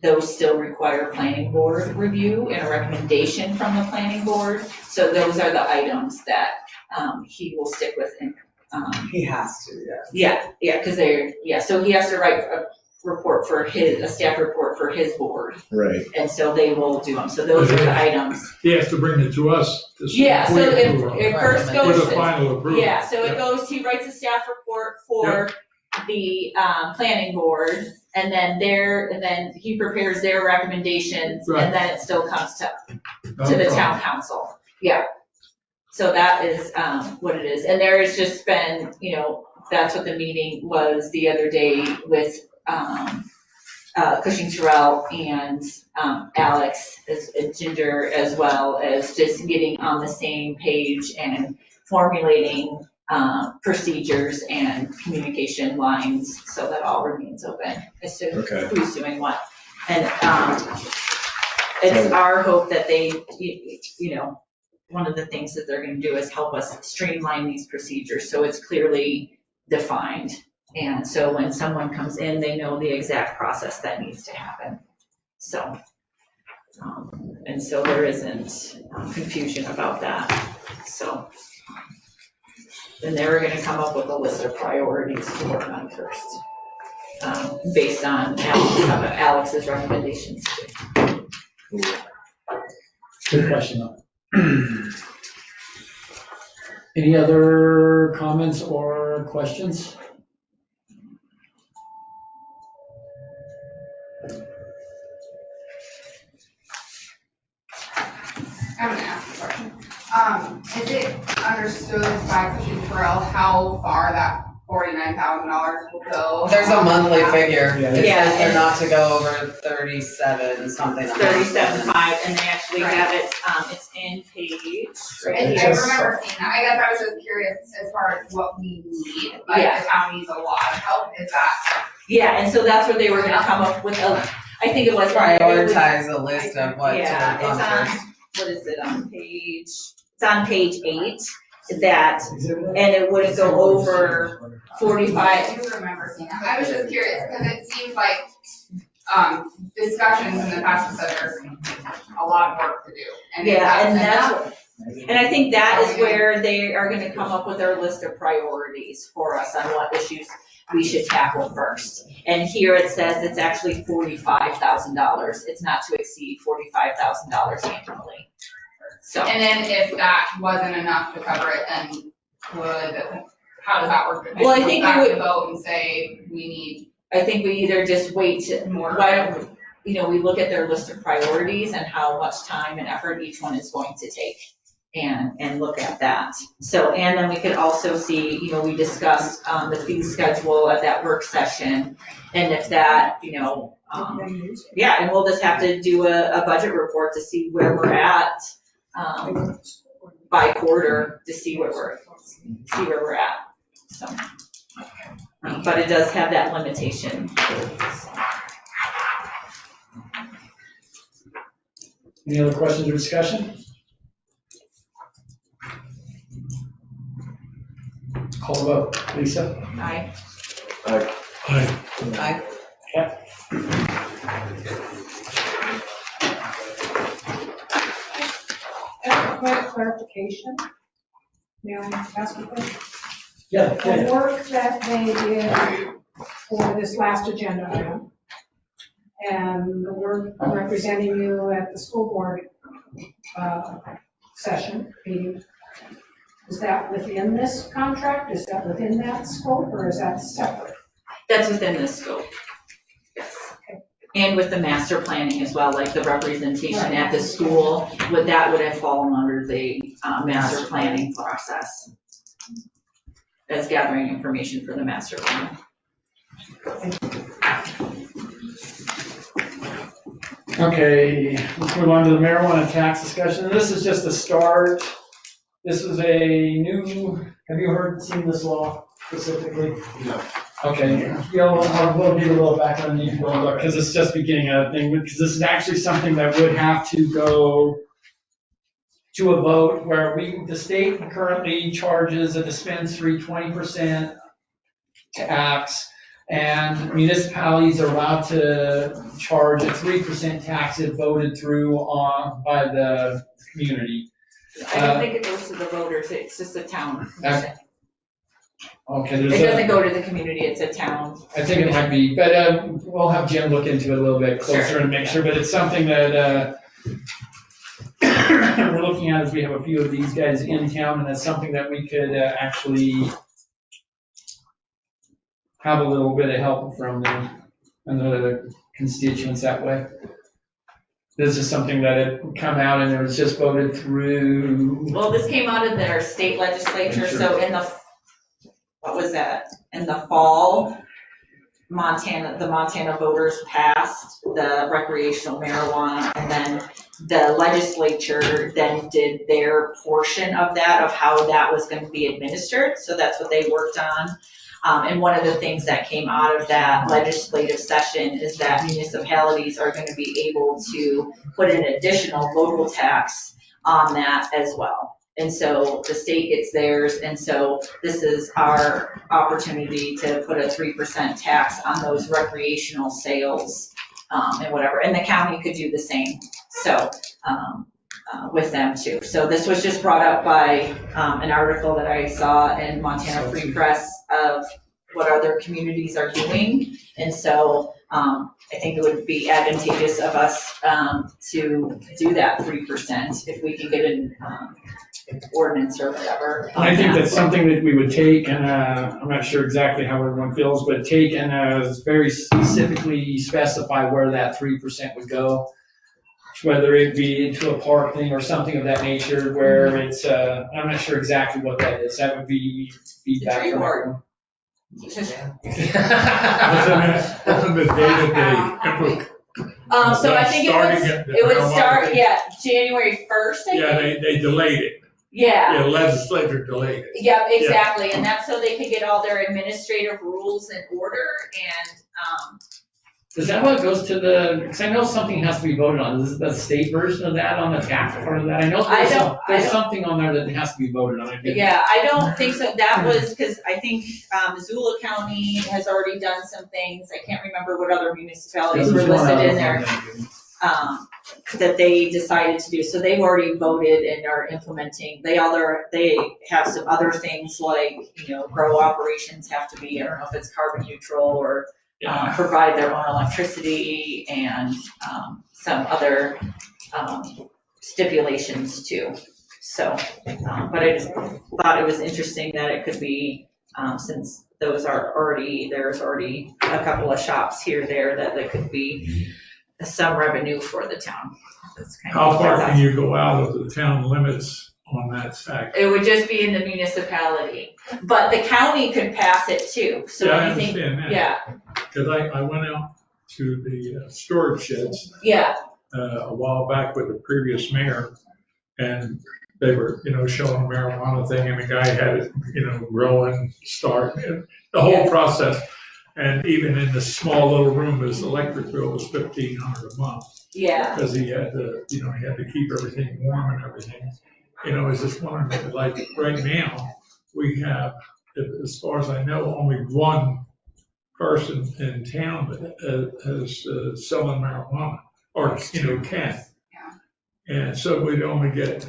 those still require planning board review and a recommendation from the planning board. So those are the items that he will stick with. He has to, yeah. Yeah, because so he has to write a report for a staff report for his board. Right. And so they will do them. So those are the items. He has to bring it to us. Yeah, so it first goes. For the final approval. Yeah, so it goes, he writes a staff report for the planning board, and then he prepares their recommendations, Right. and then it still comes to the town council. Yeah. So that is what it is. And there has just been, that's what the meeting was the other day with Cushing Terrell and Alex as Ginger, as well as just getting on the same page and formulating procedures and communication lines so that all remains open as to who's doing what. And it's our hope that they, one of the things that they're going to do is help us streamline these procedures so it's clearly defined. And so when someone comes in, they know the exact process that needs to happen. So, and so there isn't confusion about that. So, then they were going to come up with a list of priorities to work on first, based on Alex's recommendations. Good question though. Any other comments or questions? I'm gonna ask a question. Is it understood by Cushing Terrell how far that $49,000 will go? There's a monthly figure. Yeah. It says they're not to go over 37 something. 37.5, and they actually have it, it's in page right And I here. remember seeing that. I guess I was just curious as far as what we need. Like the town needs a lot of help. Is that? Yeah, and so that's what they were gonna come up with, I think it was. Prioritize a list of what to Yeah, work on it's first. on, what is it, it's on page 8, that, and it wouldn't go over 45. I do remember seeing that. I was just curious because it seems like discussions in the past have said there's a lot of work to do. And and I think that is where they are gonna come up with their list of priorities for us on what issues we should tackle first. And here it says it's actually $45,000. It's not to exceed $45,000 annually. So. And then if that wasn't enough to cover it, then how does that work? Well, I think we would vote and say we need. I think we either just wait more. Why don't we look at their list of priorities and how much time and effort each one is going to take, and look at that. So, and then we could also see, we discussed the fee schedule at that work session, and if that, and we'll just have to do a budget report to see where we're at by quarter to see where we're at. So, but it does have that limitation. Any other questions or discussion? Call the vote. Lisa? Aye. Aye. Aye. Yeah. Quick clarification. May I ask a question? Yeah. The work that they did for this last agenda item, and the work representing you at the school board session meeting, Is that within this contract? Is that within that scope, or is that separate? That's within this scope. Yes. And with the master planning as well, like the representation at the school, would have fallen under the master planning process as gathering information for the master plan. Okay, let's move on to the marijuana tax discussion. This is just a start. This is a new, have you seen this law specifically? No. Okay, we'll give a little background, you can go look, because it's just beginning of a thing, because this is actually something that would have to go to a vote where the state currently charges a dispensary 20% tax, and municipalities are allowed to charge a 3% tax if voted through by the community. I don't think it goes to the voters, it's just a town. Okay. It doesn't go to the community, it's a town. I think it might be, but we'll have Jim look into it a little bit closer and make sure, but it's something that we're looking at as we have a few of these guys in town, and it's something that we could actually have a little bit of help from them and the constituents that way. This is something that had come out and it was just voted through. Well, this came out of their state legislature, so in the, what was that? In the fall, the Montana voters passed the recreational marijuana, and then the legislature then did their portion of that, of how that was going to be administered. So that's what they worked on. And one of the things that came out of that legislative session is that municipalities are going to be able to put an additional local tax on that as well. And so the state gets theirs, and so this is our opportunity to put a 3% tax on those recreational sales and whatever. And the county could do the same. So with them too. So this was just brought up by an article that I saw in Montana Free Press of what other communities are doing. And so I think it would be advantageous of us to do that 3% if we can get an ordinance or whatever. I think that's something that we would take, and I'm not sure exactly how everyone feels, but take and very specifically specify where that 3% would go. Whether it be into a park thing or something of that nature, where it's, I'm not sure exactly what that is. That would be feedback from everyone. What's in the day-to-day? So I think it would start, January 1st, I think. Yeah, they delayed it. Yeah. The legislature delayed it. Yeah, exactly, and that's so they could get all their administrative rules in order, and, Is that what goes to because I know something has to be voted on. Is the state version of that on the tax part of that? I know there's something on there that has to be voted on. Yeah, I don't think so. That was, because I think Missoula County has already done some things. I can't remember what other municipalities were listed in there that they decided to do. So they've already voted and are implementing. They have some other things like, grow operations have to be, I don't know if it's carbon neutral or provide their own electricity and some other stipulations too. So, but I just thought it was interesting that it could be, since there's already a couple of shops here, there, that could be some revenue for the town. How far can you go out of the town limits on that tax? It would just be in the municipality, but the county could pass it too. So I understand that. Yeah. Because I went out to the storage sheds. Yeah. A while back with the previous mayor, and they were, showing a marijuana thing, and the guy had it, growing, start, the whole process. And even in the small little room, his electric bill was $1,500 a month. Yeah. Because he had to, he had to keep everything warm and everything. I was just wondering, like right now, we have, as far as I know, only one person in town that is selling marijuana, or can. And so we'd only get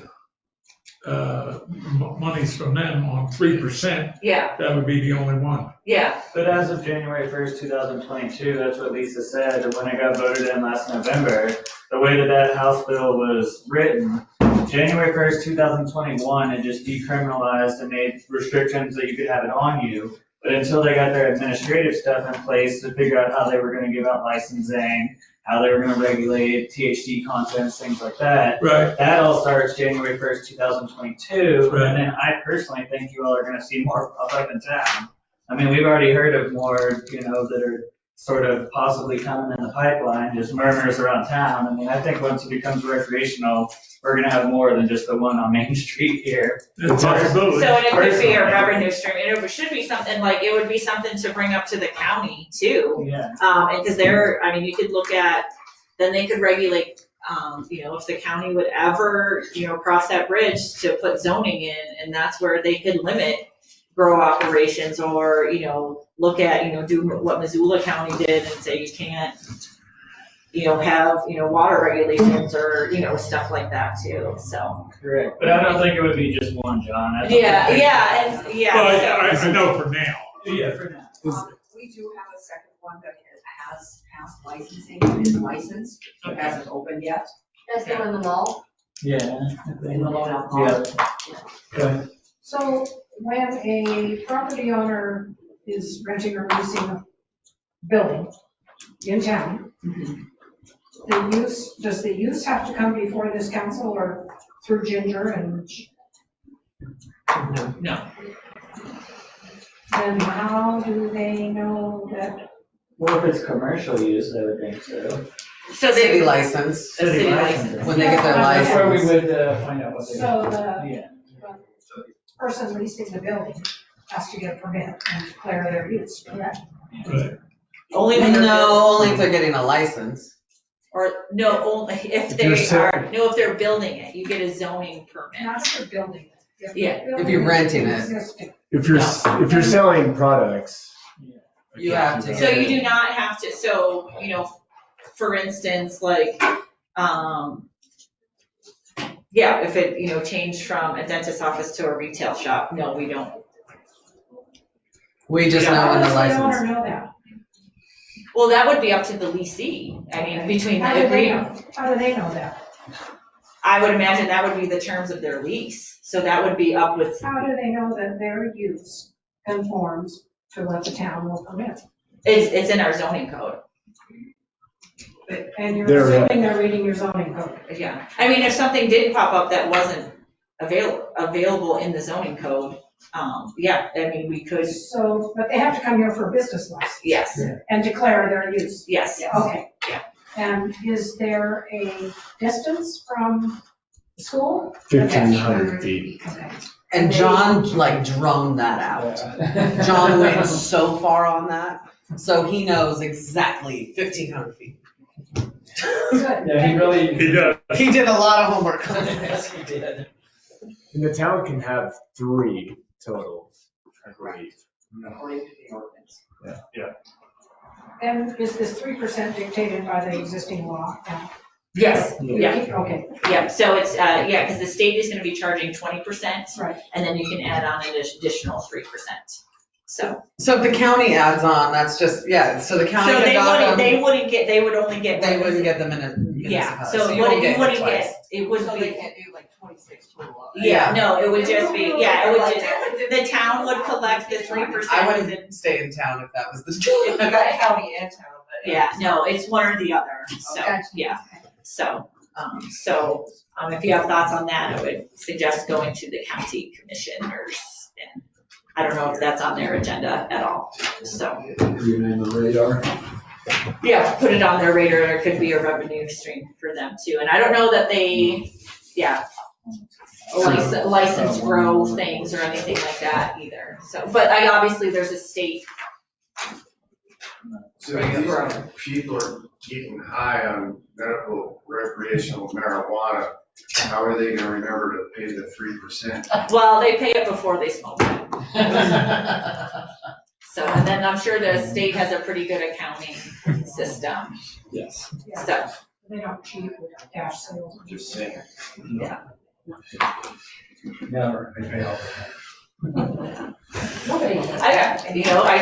monies from them on 3%. Yeah. That would be the only one. Yeah. But as of January 1st, 2022, that's what Lisa said, and when it got voted in last November, the way that House bill was written, January 1st, 2021, it just decriminalized and made restrictions that you could have it on you. But until they got their administrative stuff in place to figure out how they were gonna give out licensing, how they were gonna regulate THC contents, things like that. Right. That all starts January 1st, 2022. Right. And then I personally think you all are gonna see more pop up in town. I mean, we've already heard of more, that are sort of possibly coming in the pipeline, just murmurs around town. I mean, I think once it becomes recreational, we're gonna have more than just the one on Main Street here. It's possible. So and it could be a Personally. revenue stream, and it should be something like, it would be something to bring up to the county too. Yeah. And because you could look at, then they could regulate, if the county would ever, cross that bridge to put zoning in, and that's where they could limit grow operations or, look at, do what Missoula County did and say you can't, have, water regulations or, stuff like that too, so. Correct. But I don't think it would be just one, John. I don't Yeah, think- Well, I know for now. Yeah, for now. We do have a second one that has passed licensing, is licensed, but hasn't opened yet. That's the one in the mall? Yeah. In the loan alcohol. Yeah. So when a property owner is renting or leasing a building in town, does the use have to come before this council or through Ginger and? No. Then how do they know that? Well, if it's commercial use, I would think so. So City license, City license. when they get their That's where we license. would find out what they. So the Yeah. person leasing the building has to get a permit and declare their use, correct? Right. Only when they're No, only if they're getting a license. Or, no, only if they're building it, you get a zoning permit. Not if you're building it. Yeah, if you're renting it. Existing. If you're selling products. You have to. So you do not have to, for instance, like, if it, changed from a dentist's office to a retail shop, no, we don't. We just know How when the does the owner license. know that? Well, that would be up to the leasee, between How the do they agreement. know? How do they know that? I would imagine that would be the terms of their lease, so that would be up with, How do they know that their use conforms to what the town will permit? it's in our zoning code. And you're They're- assuming they're reading your zoning code. Yeah, if something did pop up that wasn't available in the zoning code, we could, So, but they have to come here for a business license yes, and declare their use. yes. Okay. Yeah. And is there a distance from the school? 1,500 feet. Okay. And John droned that out. John went so far on that, so he knows exactly 1,500 feet. Good. Yeah, he really. He does. He did a lot of homework on this. Yes, he did. And the town can have 3 total, I believe. According to the ordinance. And is this 3% dictated by the existing law? Yes, yeah, Okay, yeah, so it's, because the state is gonna be charging 20%, right. and then you can add on an additional 3%. So So if the county adds on, that's just, so the county could dock them. they would only get. They wouldn't get the municipality. Yeah, so you what won't you get wouldn't twice. get, it would So they be, can't do like 26 total. yeah, no, it would just be, yeah, it would Like, just, the town would collect the 3%. I wouldn't stay in town if that was the If you got county and town, but. Yeah, no, it's one or the other, so, Okay. yeah, so, if you have thoughts on that, I would suggest going to the county commissioners. And I don't know if that's on their agenda at all, so, Your name on the radar? yeah, put it on their radar, there could be a revenue stream for them too, and I don't know that they, license grow things or anything like that either, so, but obviously there's a state. So these people are getting high on medical recreational marijuana. How are they gonna remember to pay the 3%? Well, they pay it before they smoke it. So, and then I'm sure the state has a pretty good accounting system, Yes. so, They don't cheat with cash sales. Just saying. yeah. Never. I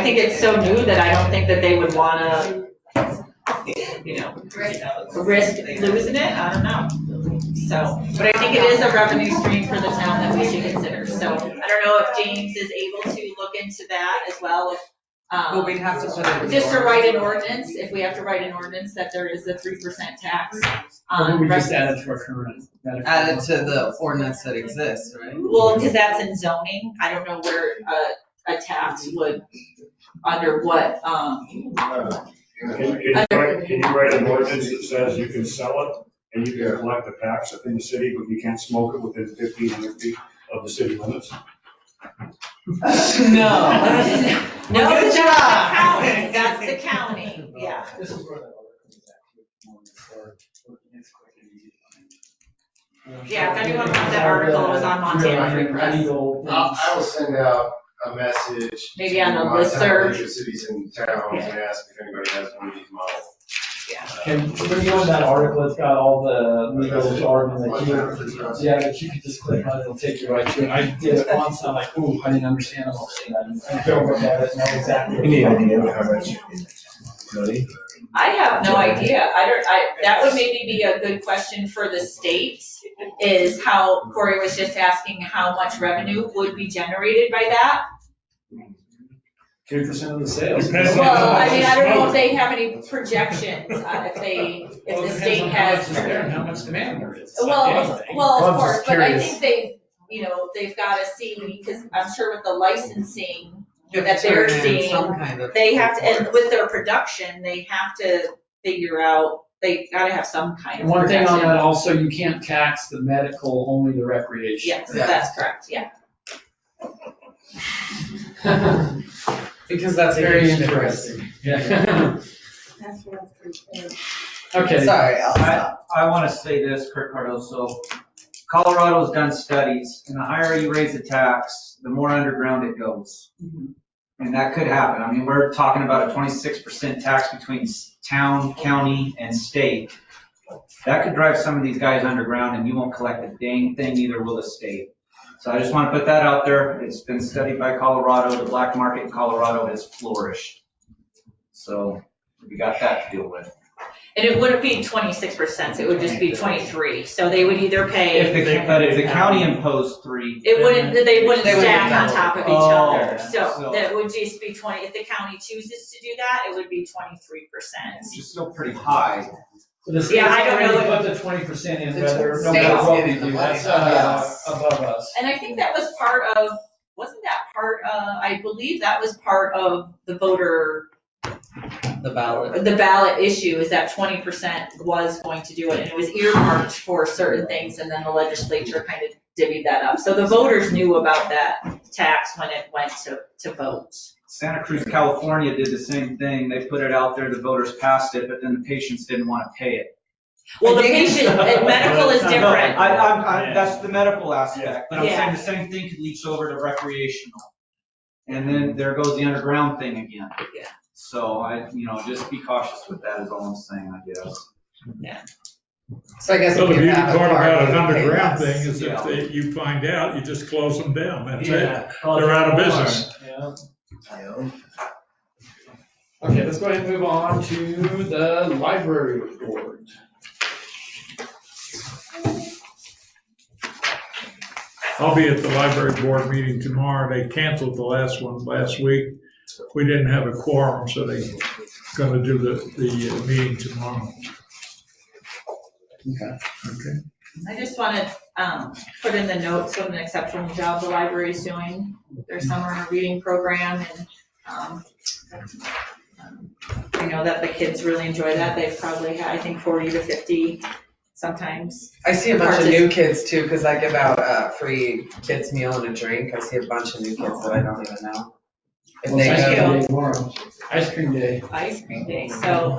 think it's so new that I don't think that they would wanna, risk losing it, I don't know. So, but I think it is a revenue stream for the town that we should consider. So I don't know if James is able to look into that as well. If, Well, we'd have to put it in. just to write an ordinance, if we have to write an ordinance that there is a 3% tax Or on. we just add it to our current. Add it to the ordinance that exists, right? Well, because that's in zoning. I don't know where a tax would, under what, Can you write an ordinance that says you can sell it and you can collect the tax within the city, but you can't smoke it within 1,500 feet of the city limits? No. No, Good that's the job. county, that's the county, yeah. This is where that article is actually. Yeah, if anyone wants that article, it was on Montana Free Press. I will send out a message. Maybe on the to my listserv. town, major cities in town, and ask if anybody has one of these models. And when you go in that article, it's got all the legal jargon that that you could just click on it, it'll take you right to it. I did it once, and I'm like, ooh, I didn't understand all of that. And Phil looked at it, and know exactly. Any idea how much money? I have no idea. That would maybe be a good question for the state, is how, Corey was just asking how much revenue would be generated by that. 2% of the sales. Well, I mean, I don't know if they have any projections, if the state has. How much demand there is. Well, of I'm course, just but I curious. think they've gotta see, because I'm sure with the licensing You have that to they're turn in seeing, some kind of they have to, and report. with their production, they have to figure out, they gotta have some kind of And one thing on production. that also, you can't tax the medical, only the recreation. Yes, that's correct, yeah. Because that's a Very huge difference. interesting. Yeah. That's what I'm thinking. Okay. Sorry, I'll stop. I want to say this, Kirk Cardoso. Colorado's done studies, and the higher you raise the tax, the more underground it goes. And that could happen. I mean, we're talking about a 26% tax between town, county, and state. That could drive some of these guys underground, and you won't collect a dang thing, neither will the state. So I just want to put that out there. It's been studied by Colorado. The black market in Colorado has flourished. So we got that to deal with. And it wouldn't be 26%, it would just be 23, so they would either pay, But if the county imposed 3. they wouldn't They wouldn't stack on know. top of each Oh, other. so- So that would just be 20, if the county chooses to do that, it would be 23%. Which is still pretty high. So the Yeah, I state's don't know already what- put the 20% in, The whether, no state's matter what we getting the do, money. that's Yes. above us. And I think that was part of, wasn't that part, I believe that was part of the voter, The ballot. the ballot issue, is that 20% was going to do it, and it was earmarked for certain things, and then the legislature kind of divvied that up. So the voters knew about that tax when it went to vote. Santa Cruz, California did the same thing. They put it out there, the voters passed it, but then the patients didn't want to pay it. Well, the patient, medical is different. That's the medical aspect, but I'm Yeah. saying the same thing could leach over to recreational. And then there goes the underground thing again. Yeah. So just be cautious with that is all I'm saying, I guess. So I guess So if the you beauty have a part party, about an you pay underground less. thing is if you find out, you just close them down, that's it. Yeah. They're out of business. Yeah. Okay, let's go ahead and move on to the library report. I'll be at the library board meeting tomorrow. They canceled the last one last week. We didn't have a quorum, so they're gonna do the meeting tomorrow. Okay. I just want to put in the notes what an exceptional job the library is doing with their summer reading program, and I know that the kids really enjoy that. They've probably had, I think, 40 to 50 sometimes. I see a bunch of new kids too, because I give out a free kids meal and a drink. I see a bunch of new kids that I don't even know. If Well, they ice go, cream day tomorrow. Ice cream day. Ice cream day, so,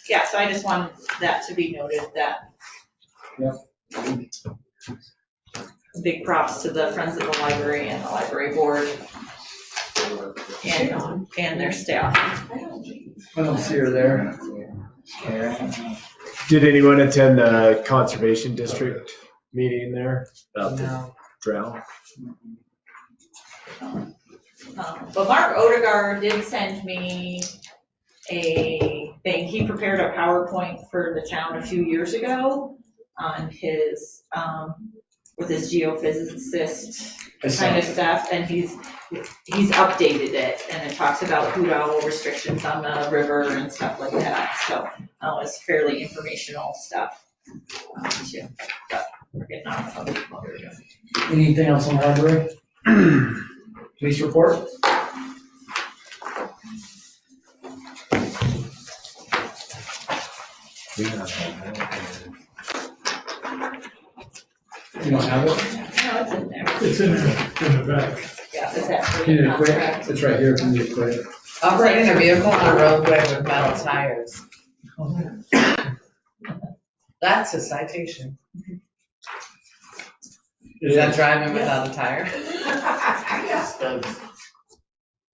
yeah, so I just wanted that to be noted, that. Yep. Big props to the Friends of the Library and the library board and their staff. I don't see her there. Did anyone attend the Conservation District meeting there about the drought? But Mark Odegaard did send me a thing. He prepared a PowerPoint for the town a few years ago. on his, with his geophysicist I saw kind of that. stuff, and he's updated it, and it talks about hoot owl restrictions on the river and stuff like that, so, it's fairly informational stuff, too, but we're getting off of what we're doing. Anything else on the library? Police report? You don't have it? No, it's in there. It's in the back. Yeah, it's actually. Can you not quit? correct. It's right here, can you quit? Operating a vehicle on a roadway with metal tires. That's a citation. Is that driving without a tire?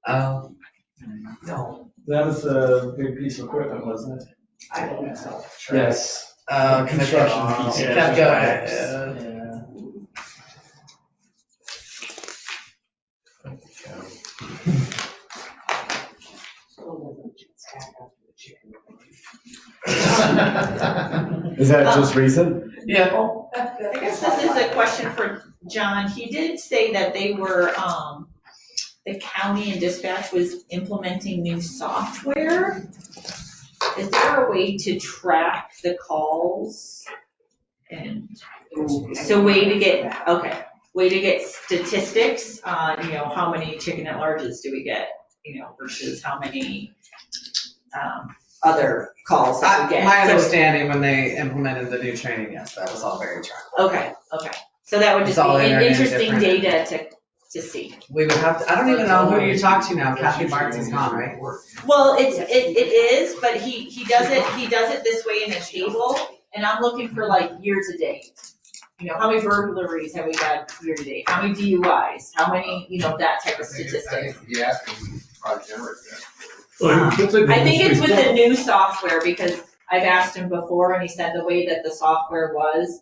Oh. No, That was a big piece of equipment, wasn't it? I don't think so. Yes. Construction piece. It kept going. Is that just recent? Yeah. I guess this is a question for John. He did say that they were, the county and dispatch was implementing new software. Is there a way to track the calls? And so way to get statistics on, how many chicken at larges do we get, versus how many, other calls that we get. My So- understanding when they implemented the new training, yes, that was all very trackable. Okay. So that would It's just all be internet interesting different. data to see. We would have to, I don't even know who you talk to now, Kathy Barnes is gone, right? Well, it is, but he does it this way in a table, and I'm looking for like year to date. How many burglaries have we had year to date? How many DUIs? How many, that type of statistics. Yeah, probably generate that. I think it's with the new software, because I've asked him before, and he said the way that the software was,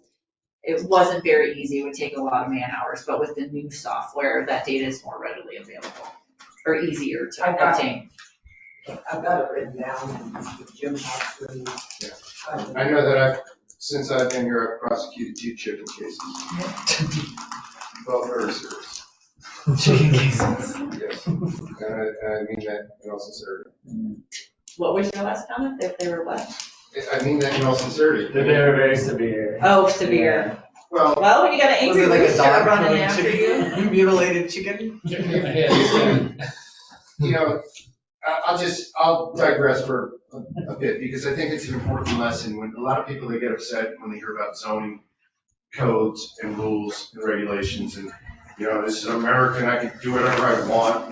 it wasn't very easy, it would take a lot of man hours, but with the new software, that data is more readily available, or easier to obtain. I've got it written down, Jim has to. I know that since I've been here, I've prosecuted 2 chicken cases. Both very serious. Chicken cases. Yes, and I mean that in all sincerity. What was your last comment, if they were what? I mean that in all sincerity. They're very severe. Oh, severe. Well, Well, when you got an Was angry it like a rooster dog running killing after you. chicken? Mutilated chicken? I'll digress for a bit, because I think it's an important lesson. When a lot of people, they get upset when they hear about zoning codes and rules and regulations, and, this is America and I can do whatever I want,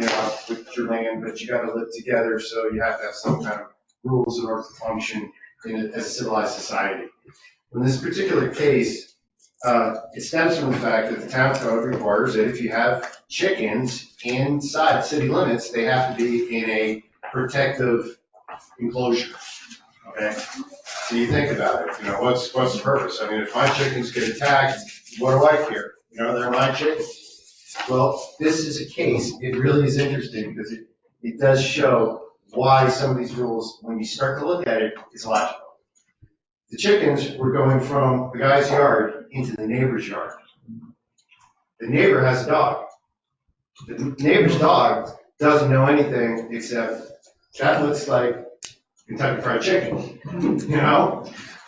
with your land, but you gotta live together, so you have to have some kind of rules in order to function as a civilized society. In this particular case, it stems from the fact that the town code requires that if you have chickens inside city limits, they have to be in a protective enclosure, okay? So you think about it, what's the purpose? I mean, if my chickens get attacked, what do I care? They're my chickens. Well, this is a case, it really is interesting, because it does show why some of these rules, when you start to look at it, it's logical. The chickens were going from the guy's yard into the neighbor's yard. The neighbor has a dog. The neighbor's dog doesn't know anything except that looks like Kentucky Fried Chicken,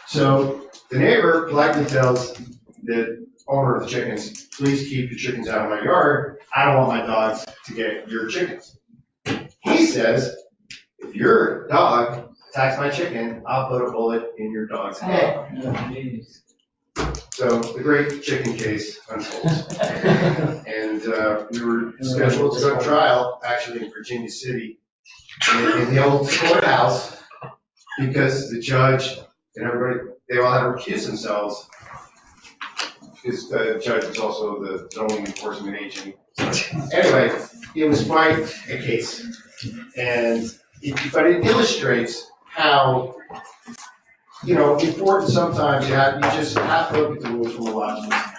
So the neighbor politely tells the owner of the chickens, please keep your chickens out of my yard. I don't want my dogs to get your chickens. He says, if your dog attacks my chicken, I'll put a bullet in your dog's head. So the great chicken case unfolds. And we were scheduled to go to trial, actually in Virginia City, in the old courthouse, because the judge and everybody, they all had to recuse themselves. Because the judge was also the zoning enforcement agent. Anyway, it was quite a case. But it illustrates how, important sometimes you just have to look at the rules from a logical standpoint.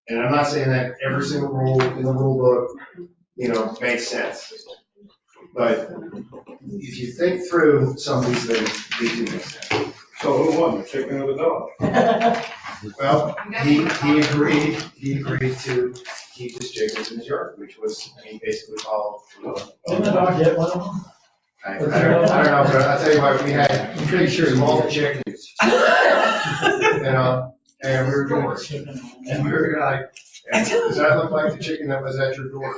And I'm not saying that every single rule in the rule book, makes sense. But if you think through some of these things, they do make sense. So who won, the chicken or the dog? Well, he agreed to keep his chickens in his yard, which was, he basically followed. Didn't the dog get one of them? I don't know, but I'll tell you what, we had, I'm pretty sure small chickens. And we were doing, and we were like, does that look like the chicken that was at your door?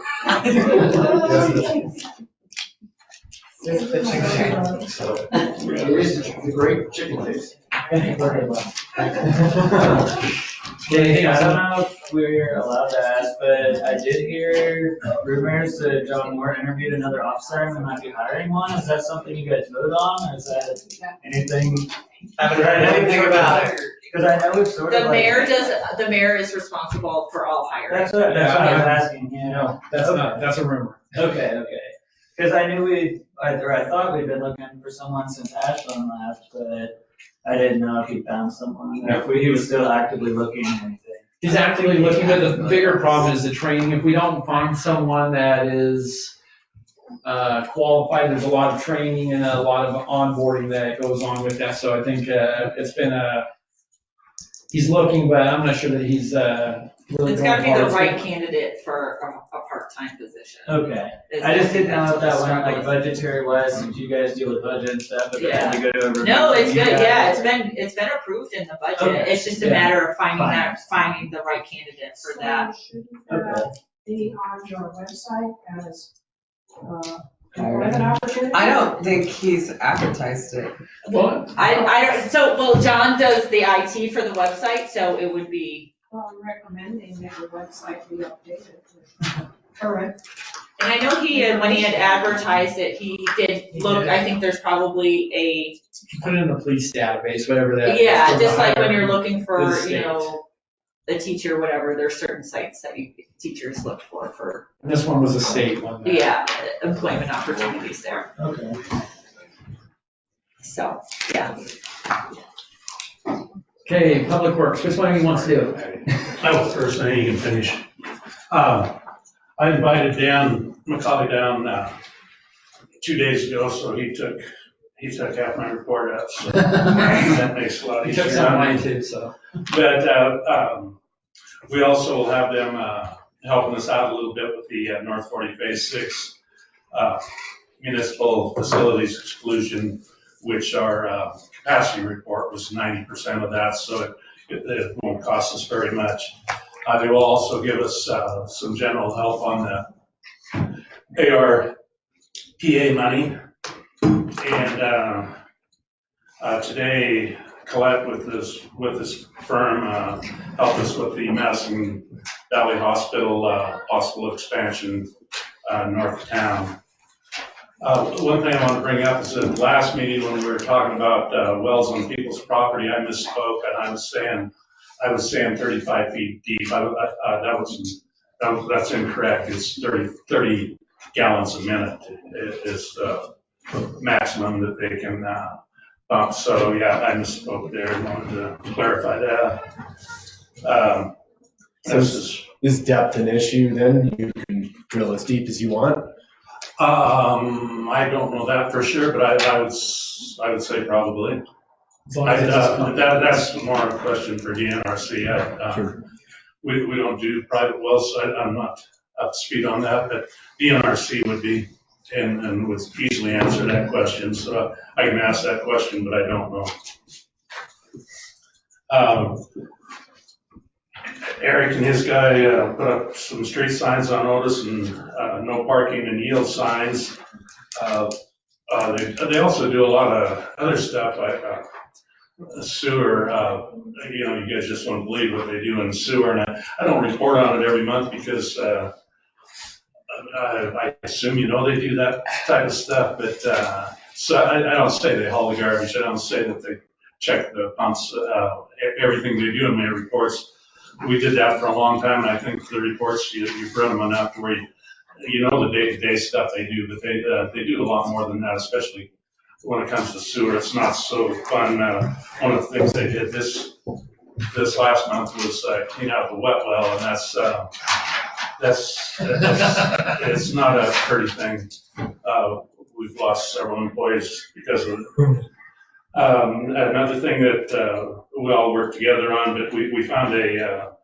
Yes. So, it is the great chicken taste. Thank you very much. Okay, I don't know if we're allowed to ask, but I did hear rumors that John Moore interviewed another officer and we might be hiring one. Is that something you guys vote on, or is that anything? Haven't heard anything about it. Because I know it's sort of The like. the mayor is responsible for all hiring. That's what I was asking, yeah. No, that's not, that's a rumor. Okay. Because I knew I thought we'd been looking for someone since Ashland left, but I didn't know if he found someone, or if he was still actively looking or anything. He's actively looking, but the bigger problem is the training. If we don't find someone that is qualified, there's a lot of training and a lot of onboarding that goes on with that. So I think it's been he's looking, but I'm not sure that he's really. It's gotta be the right candidate for a part-time position. Okay. I just didn't know if that went like budgetary wise, since you guys deal with budget and stuff, but Yeah. then you go to a review. No, it's good, yeah, guys- it's been approved in the budget, Okay. it's just a Yeah. matter of finding Fine. finding the right candidate for that. So shouldn't that be on your website as, employment opportunity? I don't think he's advertised it. What? Well, John does the IT for the website, so it would be, Well, I'm recommending that your website be updated. Correct. and I know he had, when he had advertised it, he did look, I think there's probably Put it in the police database, whatever that. yeah, just like when you're looking for, The state. a teacher, whatever, there's certain sites that teachers look for, And this one was a state one. yeah, employment opportunities there, Okay. so, yeah. Okay, Public Works, which one do you want to do? I will first, then you can finish. I invited Dan McCauley down 2 days ago, so he took half my report out, so that makes it a lot You easier. took some of mine too, so. But we also will have them helping us out a little bit with the North 40 Phase 6 municipal facilities exclusion, which our capacity report was 90% of that, so it won't cost us very much. They will also give us some general help on the ARPA money. And today, Colette with this firm helped us with the Madison Valley Hospital possible expansion north of town. One thing I want to bring up is at the last meeting when we were talking about wells on people's property, I misspoke and I was saying 35 feet deep. That's incorrect. It's 30 gallons a minute is the maximum that they can pump. So yeah, I misspoke there. I wanted to clarify that. Is depth an issue then? You can drill as deep as you want? I don't know that for sure, but I would say probably. That's more a question for DNRC. Sure. We don't do private wells, so I'm not up to speed on that, but DNRC would be and would easily answer that question. So I can ask that question, but I don't know. Eric and his guy put up some street signs on Otis and no parking and yield signs. They also do a lot of other stuff like sewer. You guys just won't believe what they do in the sewer. And I don't report on it every month because I assume they do that type of stuff. But so I don't say they haul the garbage. I don't say that they check the pumps. Everything they do in my reports. We did that for a long time, and I think the reports, you've read them enough to where the day-to-day stuff they do, but they do a lot more than that, especially when it comes to sewer. It's not so fun. One of the things they did this last month was clean out the wet well, and it's not a pretty thing. We've lost several employees because of it. Another thing that we all worked together on, but we found a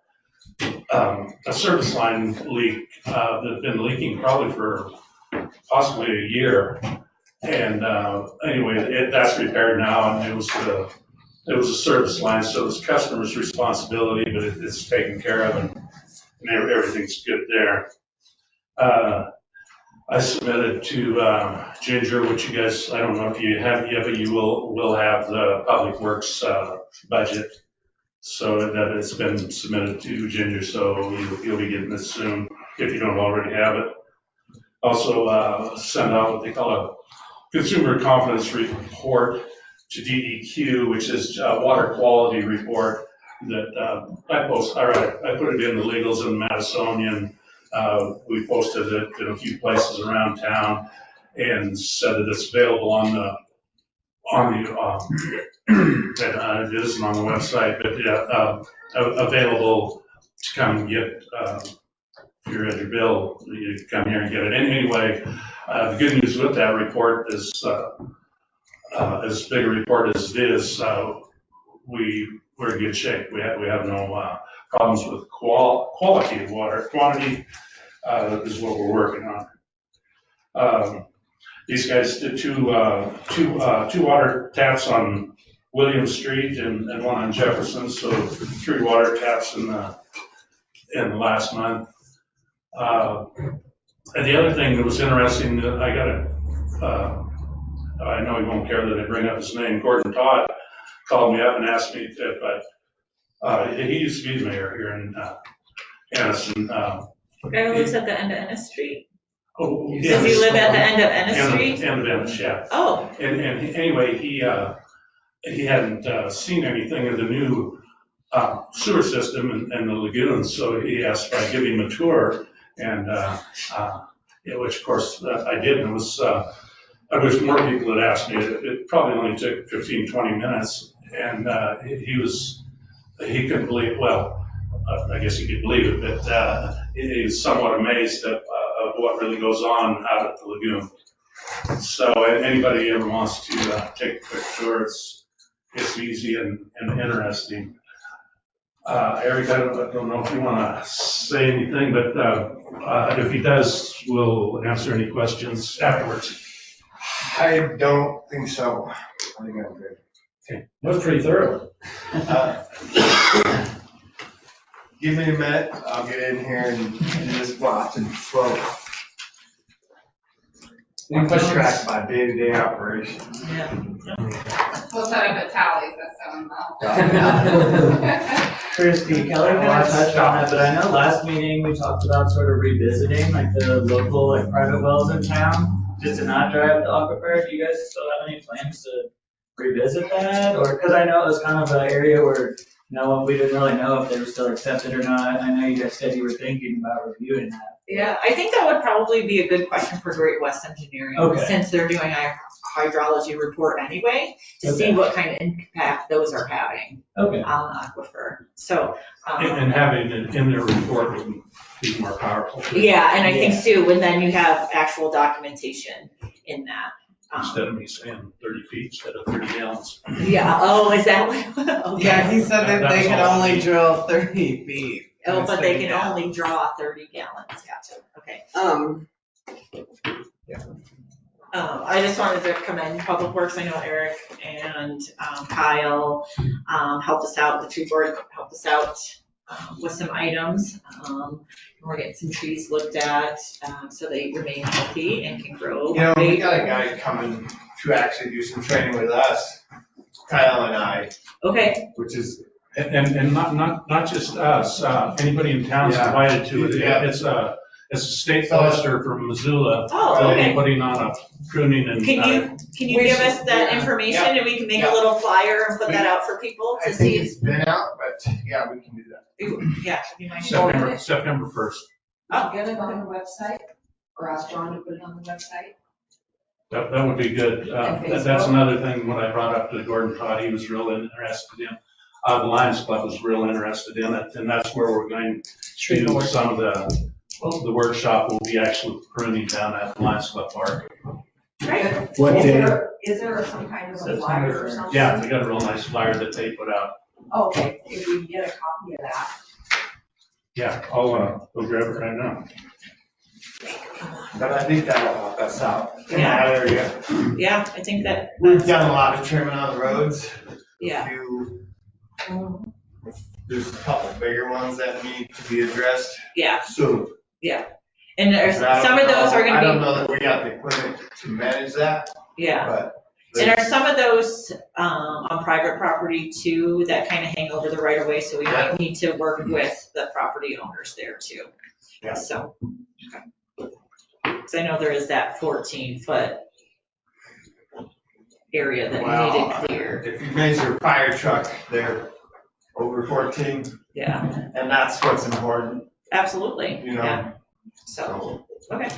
service line leak that's been leaking probably for possibly a year. And anyway, that's repaired now, and it was a service line, so it's customer's responsibility, but it's taken care of, and everything's good there. I submitted to Ginger, which you guys, I don't know if you have yet, but you will have the Public Works budget. So that it's been submitted to Ginger, so you'll be getting this soon if you don't already have it. Also send out what they call a Consumer Confidence Report to DEQ, which is a water quality report that I put it in the Legals in Madisonian. We posted it in a few places around town and said that it's available on the it isn't on the website, but yeah, available to come and get. If you're at your bill, you come here and get it. Anyway, the good news with that report is, as big a report as it is, we're in good shape. We have no problems with quality of water. Quantity is what we're working on. These guys did two water taps on William Street and one on Jefferson, so 3 water taps in the last month. And the other thing that was interesting, that I know he won't care that I bring up his name. Gordon Todd called me up and asked me if he used to be the mayor here in Ennis. The guy who lives at the end of Ennis Street. Oh, Does he live at the end of Ennis Street? End of Ennis, yeah. Oh. And anyway, he hadn't seen anything of the new sewer system and the lagoons, so he asked if I'd give him a tour, and which of course I did, and I wish more people had asked me. It probably only took 15, 20 minutes, and he couldn't believe it. Well, I guess he could believe it, but he was somewhat amazed of what really goes on out at the lagoon. So anybody ever wants to take a quick tour, it's easy and interesting. Eric, I don't know if you want to say anything, but if he does, we'll answer any questions afterwards. I don't think so. I think I'm good. Okay, that was pretty thorough. Give me a minute, I'll get in here and do this blast and flow. Any questions? Track my day-to-day operations. Yeah. We'll set up at Tally's at 7 Christy, Kelly kind of touched on it, but I know last meeting we talked about sort of revisiting like the local like private wells in town, just to not dry up the aquifer. Do you guys still have any plans to revisit that? Or, because I know it was kind of an area where, we didn't really know if they were still accepted or not. I know you guys said you were thinking about reviewing that. Yeah, I think that would probably be a good question for Great West Engineering, since they're doing a hydrology report anyway, to see what kind of impact those are having on the aquifer. So. And having it in their report would be more powerful. Yeah, and I think too, and then you have actual documentation in that. Instead of me saying 30 feet instead of 30 gallons. Yeah, oh, is that what? Okay. Yeah, he said that they could only drill 30 feet. Oh, but they can only draw 30 gallons, gotcha, okay. I just wanted to commend Public Works. I know Eric and Kyle helped us out, the tree board helped us out with some items. We're getting some trees looked at so they remain healthy and can grow. We got a guy coming to actually do some training with us, Kyle and I. Okay. Which is. And not just us, anybody in town is invited to it. Yeah. It's a state forester from Missoula. Oh, okay. Putting on a pruning and. Can you give us that information and we can make a little flyer and put that out for people to see? It's been out, but yeah, we can do that. Yeah, you mind? September 1st. Oh, get it on the website, or ask John to put it on the website. That would be good. That's another thing when I brought up to Gordon Todd, he was real interested in. The Lions Club was real interested in it, and that's where we're going to do some of the workshop will be actually pruning down at the Lions Club Park. Right? What day? Is there some kind of a flyer or something? Yeah, they got a real nice flyer that they put out. Okay, if we can get a copy of that. Yeah, I'll go grab it right now. But I think that'll help us out in Yeah. that area. Yeah, I think that, We've done a lot of trimming on the roads. yeah. There's a couple bigger ones that need to be addressed Yeah, soon. and there's, And I don't some of those know- are I gonna don't be, know that we got the equipment to manage that, yeah. but. And are some of those, on private property too, that kind of hang over the right of way, so we might need to work with the property owners there too. Yeah. So, okay. So I know there is that 14-foot area that Well, needed cleared. if you measure fire truck, they're over 14, Yeah, and that's what's important, absolutely, you know? yeah. So, okay.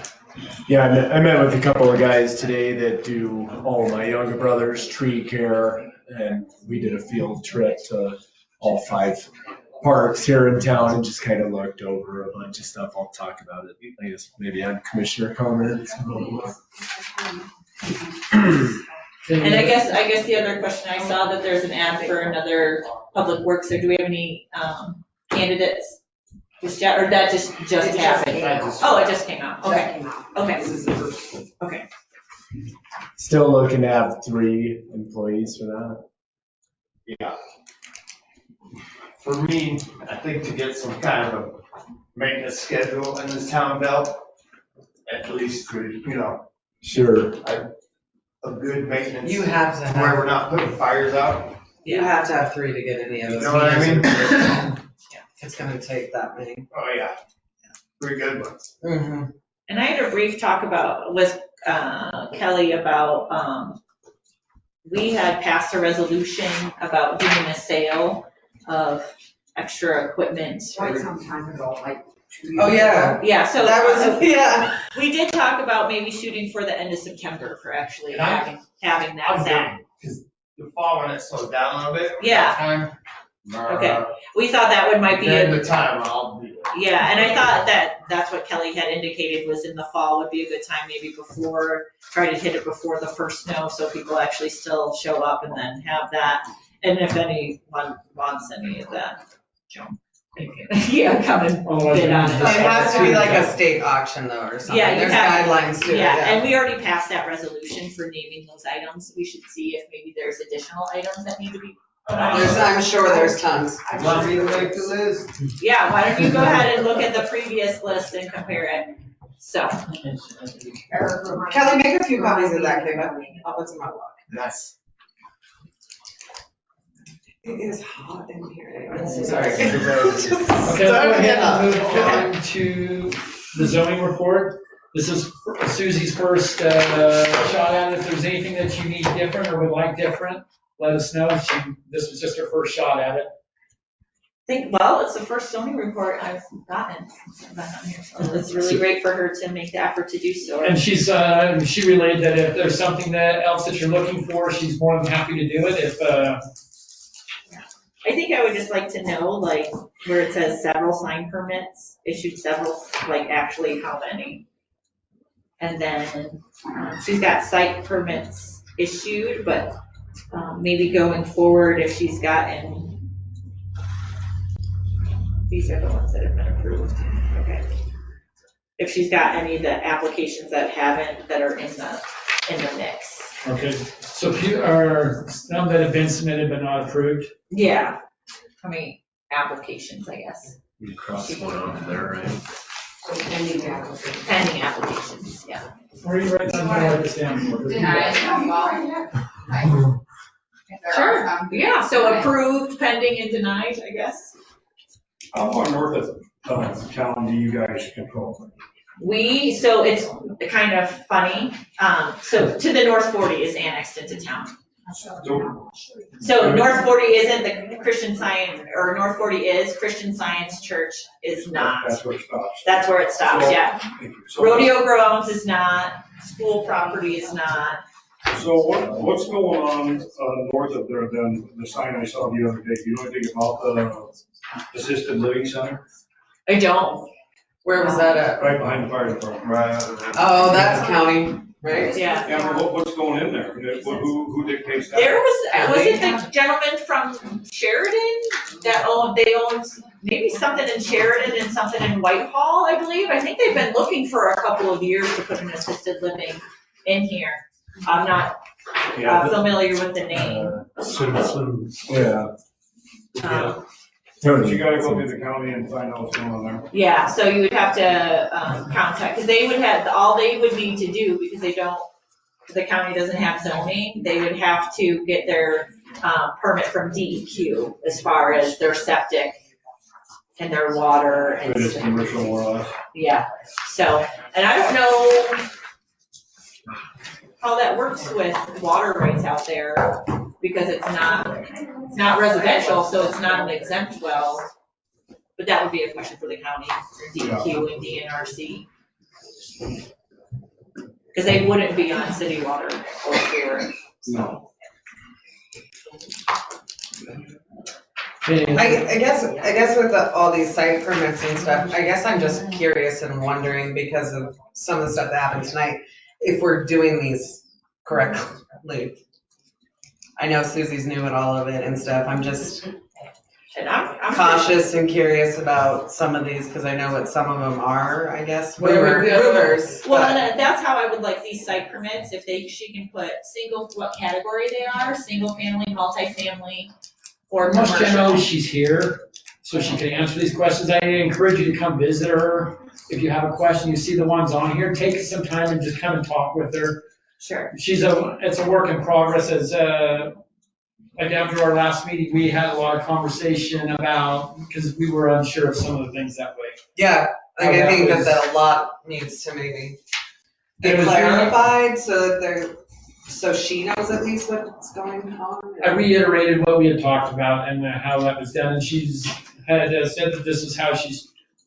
Yeah, I met with a couple of guys today that do all my younger brother's tree care, and we did a field trip to all 5 parks here in town and just kind of looked over a bunch of stuff. I'll talk about it, I guess, maybe on commissioner comments. And I guess the other question, I saw that there's an ad for another public works, so do we have any, candidates? Or that just happened? Oh, it just came out, okay, okay. Still looking to have 3 employees for that. Yeah. For me, I think to get some kind of a maintenance schedule in this town belt, at least 3, you know, Sure. a good maintenance. You have to have. Where we're not putting fires out. You have to have 3 to get any of those. You know what I mean? Yeah, it's gonna take that many. Oh, yeah. 3 good ones. Mm-hmm. And I had a brief talk with Kelly about, we had passed a resolution about doing a sale of extra equipment. Quite some time ago, like 2 years. Oh, yeah. Yeah, so That was, yeah. we did talk about maybe shooting for the end of September for actually And I'm- having that I'm set. down, because the fall when it slowed down a little bit. Yeah. Time. Okay. We thought that might be Then a, the time I'll be. yeah, and I thought that's what Kelly had indicated was in the fall would be a good time, maybe before, try to hit it before the first snow, so people actually still show up and then have that. And if anyone wants any of that, yeah, come and bid on it. It has to be like a state auction though, or something. Yeah, you There's have- guidelines to it. Yeah, and we already passed that resolution for naming those items. We should see if maybe there's additional items that need to be put on. I'm sure there's tons. Want me to make the list? Yeah, why don't you go ahead and look at the previous list and compare it? So, Kelly, make a few copies of that, Kate. I'll put some out. Yes. It is hot in here. Sorry. Okay, let's go ahead and move on to the zoning report. This is Susie's first shot at it. If there's anything that you need different or would like different, let us know. This was just her first shot at it. well, it's the first zoning report I've gotten since I've been on here, so it's really great for her to make the effort to do so. And she relayed that if there's something else that you're looking for, she's more than happy to do it. I think I would just like to know, like, where it says several sign permits, issued several, like, actually how many? And then, she's got site permits issued, but, maybe going forward, if she's gotten, these are the ones that have been approved, okay. If she's got any of the applications that haven't, that are in the mix. Okay, so are some that have been submitted but not approved? Yeah, how many applications, I guess? You cross one off there, right? Pending application. Pending applications, yeah. Where are you writing down? Write this down. Sure, yeah, so approved, pending, and denied, I guess. How far north of town do you guys control? So it's kind of funny, so to the North 40 is annexed into town. So North 40 isn't the Christian Science, or North 40 is, Christian Science Church is not. That's where it stops. That's where it stops, So- yeah. So- Rodeo Grounds is not, school property is not. So what's going on north of there than the sign I saw the other day? Do you know anything about the assisted living center? I don't. Where was that at? Right behind the fire department. Right. Oh, that's county. right? Yeah. Yeah, but what's going in there? Who dictates that? There was it the gentleman from Sheridan that they owned maybe something in Sheridan and something in Whitehall, I believe. I think they've been looking for a couple of years to put an assisted living in here. I'm not familiar with the name. Yeah. So you gotta go through the county and find out what's going on there. Yeah, so you would have to contact, because they would have, all they would need to do, because the county doesn't have zoning, they would have to get their permit from DEQ as far as their septic and their water and It is stuff. commercial more or less. Yeah, so, and I don't know how that works with water rights out there, because it's not residential, so it's not an exempt well. But that would be a question for the county, DEQ and DNRC. Because they wouldn't be on city water or sewer. No. I guess with all these site permits and stuff, I guess I'm just curious and wondering because of some of the stuff that happened tonight, if we're doing these correctly. I know Susie's new at all of it and stuff. I'm just I'm cautious and curious about some of these because I know what some of them are, I guess. Rumors. Well, but- that's how I would like these site permits, if she can put what category they are, single family, multifamily, or Most commercial. generally, she's here, so she can answer these questions. I encourage you to come visit her. If you have a question, you see the ones on here, take some time and just come and talk with her. Sure. It's a work in progress. As like after our last meeting, we had a lot of conversation about, because we were unsure of some of the things that way. Yeah, like How I think was- that a lot needs to maybe be It was clarified so that so she knows at least what's going on. I reiterated what we had talked about and how that was done, and she's had said that this is how she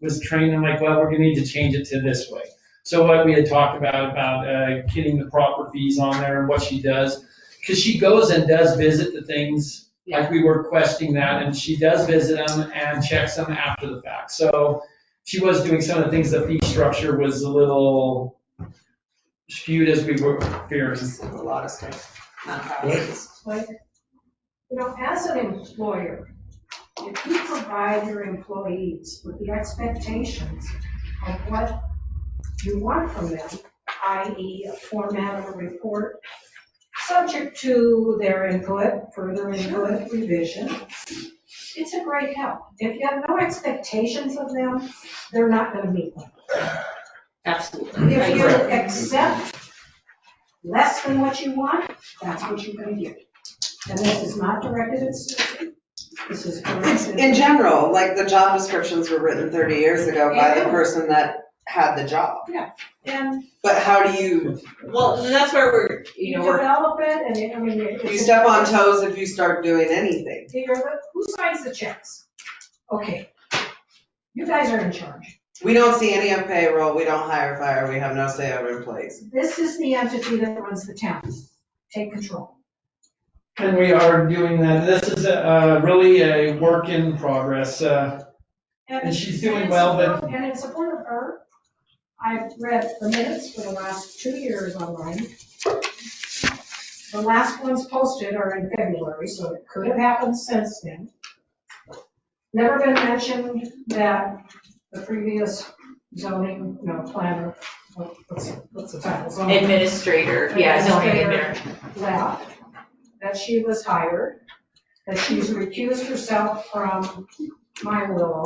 was trained. I'm like, well, we're gonna need to change it to this way. So what we had talked about getting the proper fees on there and what she does, because she goes and does visit the things, like we were questioning that, and she does visit them and checks them after the fact. So she was doing some of the things, the fee structure was a little skewed as we were fearing. A lot of stuff. Like, as an employer, if you provide your employees with the expectations of what you want from them, i.e. a format of a report, subject to their input, further input, revision, it's a great help. If you have no expectations of them, they're not going to meet them. Absolutely. If you accept less than what you want, that's what you're going to get. And this is not directed at Susie. This is directed. In general, like the job descriptions were written 30 years ago by the person that had the job. Yeah, and. But how do you? Well, that's where we're, You develop it, and I mean. You step on toes if you start doing anything. Who signs the checks? Okay, you guys are in charge. We don't see any on payroll, we don't hire, fire, we have no say over employees. This is the entity that runs the town. Take control. And we are doing that. This is really a work in progress. And she's doing well, but. And in support of her, I've read the minutes for the last 2 years online. The last ones posted are in February, so it could have happened since then. Never been mentioned that the previous zoning, planner, what's the title? Zoning administrator, zoning administrator. Left, that she was hired, that she's recused herself from my willow.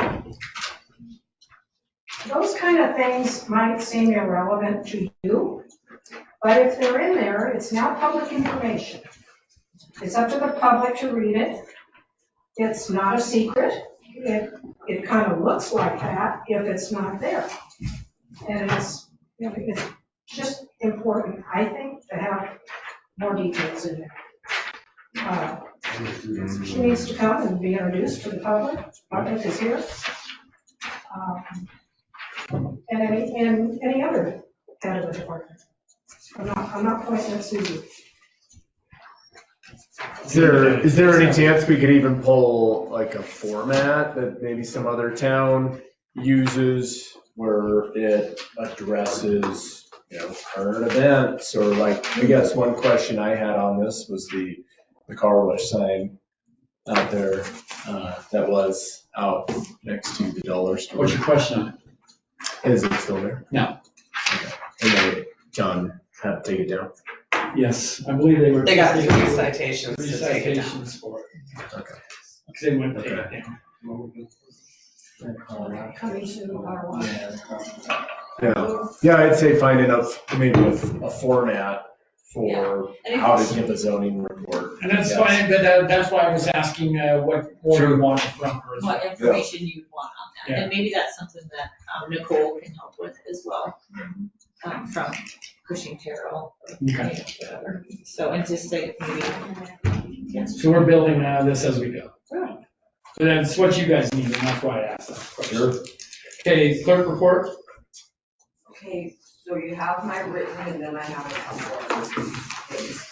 Those kind of things might seem irrelevant to you, but if they're in there, it's now public information. It's up to the public to read it. It's not a secret. It kind of looks like that if it's not there. And it's just important, I think, to have more details in there. She needs to come and be introduced to the public. Public is here. And any other head of the department. I'm not pointing at Susie. Is there any chance we could even pull like a format that maybe some other town uses where it addresses current events, or like, I guess one question I had on this was the car wash sign out there, that was out next to the dollar store. What's your question on it? Is it still there? No. Okay. And then John had to take it down. Yes, I believe they were. They got 3 citations Three to take it down. citations for it. Okay. Because they wouldn't take it down. Coming to our one. Yeah, I'd say finding maybe a format for And how to give a zoning report. And that's Yes. fine, but that's why I was asking what more you wanted from her. What information you want on that, and maybe that's something that Nicole can help with as well, from Cushing Terrell, or whatever. So, and just say maybe. So we're building this as we go. So that's what you guys need, and that's why I asked that question. Sure. Okay, clerk report. Okay, so you have my written, and then I have a couple of things.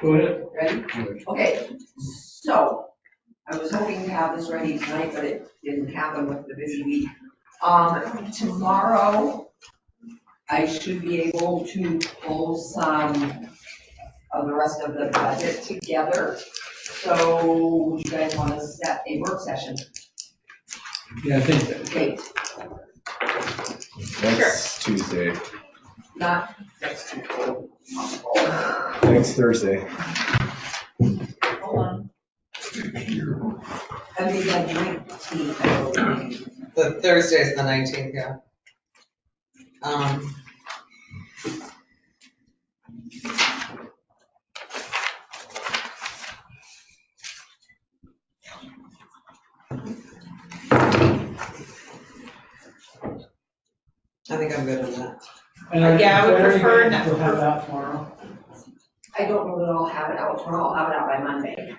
Go ahead. Ready? Okay, so I was hoping to have this ready tonight, but it didn't happen with the busy week. Tomorrow, I should be able to pull some of the rest of the budget together. So would you guys want to set a work session? Yeah, I think that. Okay, Next Tuesday. not next Tuesday. Next Thursday. Hold on. I mean, like 19th. The Thursday's the 19th, yeah. I think I'm good with that. And Yeah, I would when are you prefer going not- to have that tomorrow? I don't know that I'll have it out tomorrow, I'll have it out by Monday.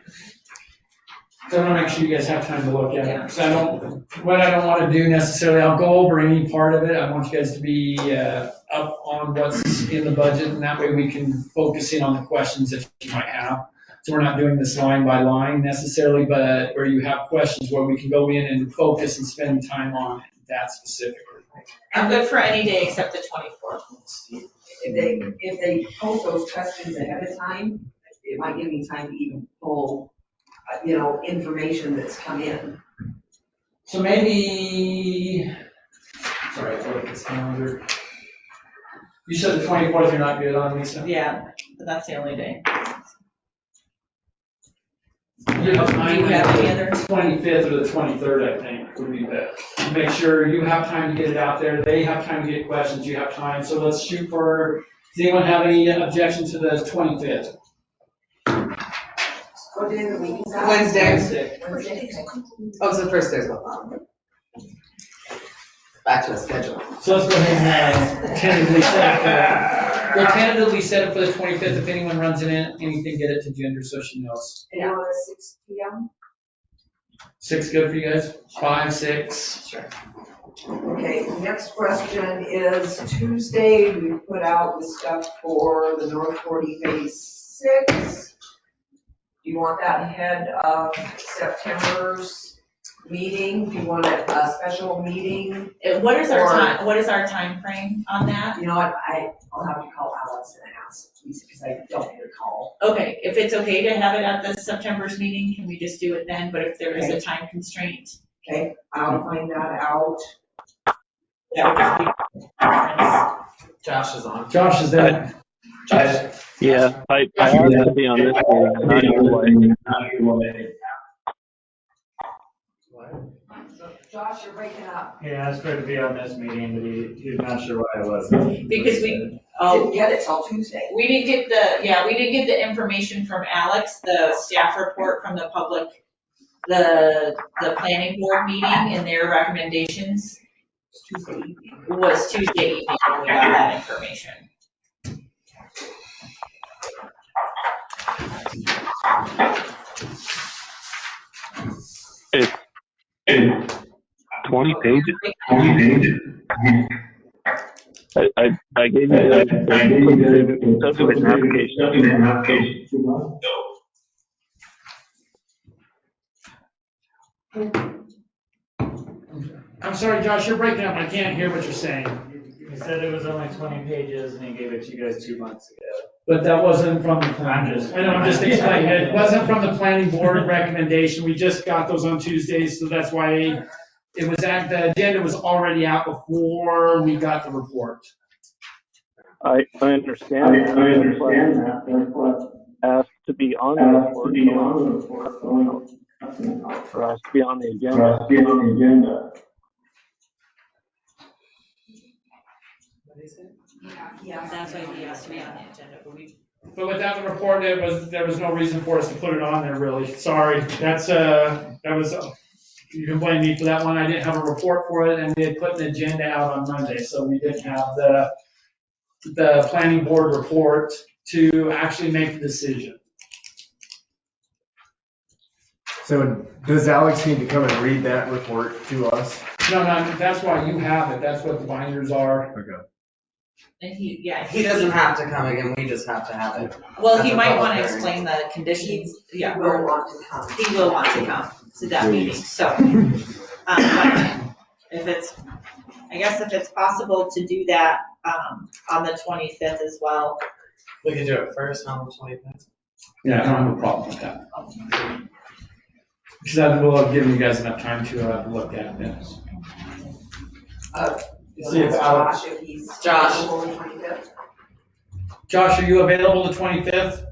So I want to make sure you guys have time to look at it. So what I don't want to do necessarily, I'll go over any part of it. I want you guys to be up on what's in the budget, and that way we can focus in on the questions that you might have. So we're not doing this line by line necessarily, but where you have questions where we can go in and focus and spend time on that specifically. I'm good for any day except the 24th. If they post those questions ahead of time, it might give me time to even pull, information that's come in. So maybe, sorry, I look at this calendar. You said the 24th you're not good on, Lisa? Yeah, but that's the only day. You have time, Do you have any other? 25th or the 23rd, I think, would be best. Make sure you have time to get it out there, they have time to get questions, you have time, so let's shoot for, does anyone have any objection to the 25th? What day of the week is that? Wednesday. Wednesday. Oh, so the first day's not. Back to the schedule. So let's go ahead and tentatively set it for, we'll tentatively set it for the 25th, if anyone runs in anything, get it to Ginger so she knows. And on 6 p.m.? 6 good for you guys? 5, 6? Sure. Okay, next question is Tuesday, we put out the stuff for the North 40 Phase 6. Do you want that ahead of September's meeting? Do you want a special meeting? What is our time frame on that? You know what, I'll have to call Alex and ask, because I don't get a call. Okay, if it's okay to have it at the September's meeting, can we just do it then? But if there is a time constraint. Okay, I'll find that out. That would just be preference. Josh is on. Josh is there. Yeah, I asked to be on this meeting, not anyway. Josh, you're breaking up. He asked for it to be on this meeting, but he's not sure why it was. Because Didn't get it till Tuesday. we didn't get the information from Alex, the staff report from the public, the planning board meeting and their recommendations was Tuesday evening when we got that information. It's 20 pages. 20 pages. I gave you the subdivision application. I'm sorry, Josh, you're breaking up. I can't hear what you're saying. He said it was only 20 pages and he gave it to you guys 2 months ago. But that wasn't from the planning. I'm just explaining. It wasn't from the planning board recommendation. We just got those on Tuesdays, so that's why it was the agenda was already out before we got the report. I understand that. I understand that. That's what asked to be on the report. Or asked to be on the agenda. Yeah, that's why he asked to be on the agenda, But without the report, there was no reason for us to put it on there, really. Sorry. You can blame me for that one. I didn't have a report for it, and we had put an agenda out on Monday, so we didn't have the planning board report to actually make the decision. So does Alex need to come and read that report to us? No, that's why you have it. That's what the binders are. Okay. and he doesn't have to come again, we just have to have it. Well, That's he a might public want to hearing. explain the conditions, yeah. He will want to come. He will want to come to that meeting, Please. so. I guess if it's possible to do that, on the 25th as well. We can do it first on the 25th. Yeah, I don't have a problem with that. Because that will have given you guys enough time to look at it. See if Alex. Josh, if he's Josh. available on the 25th. Josh, are you available the 25th?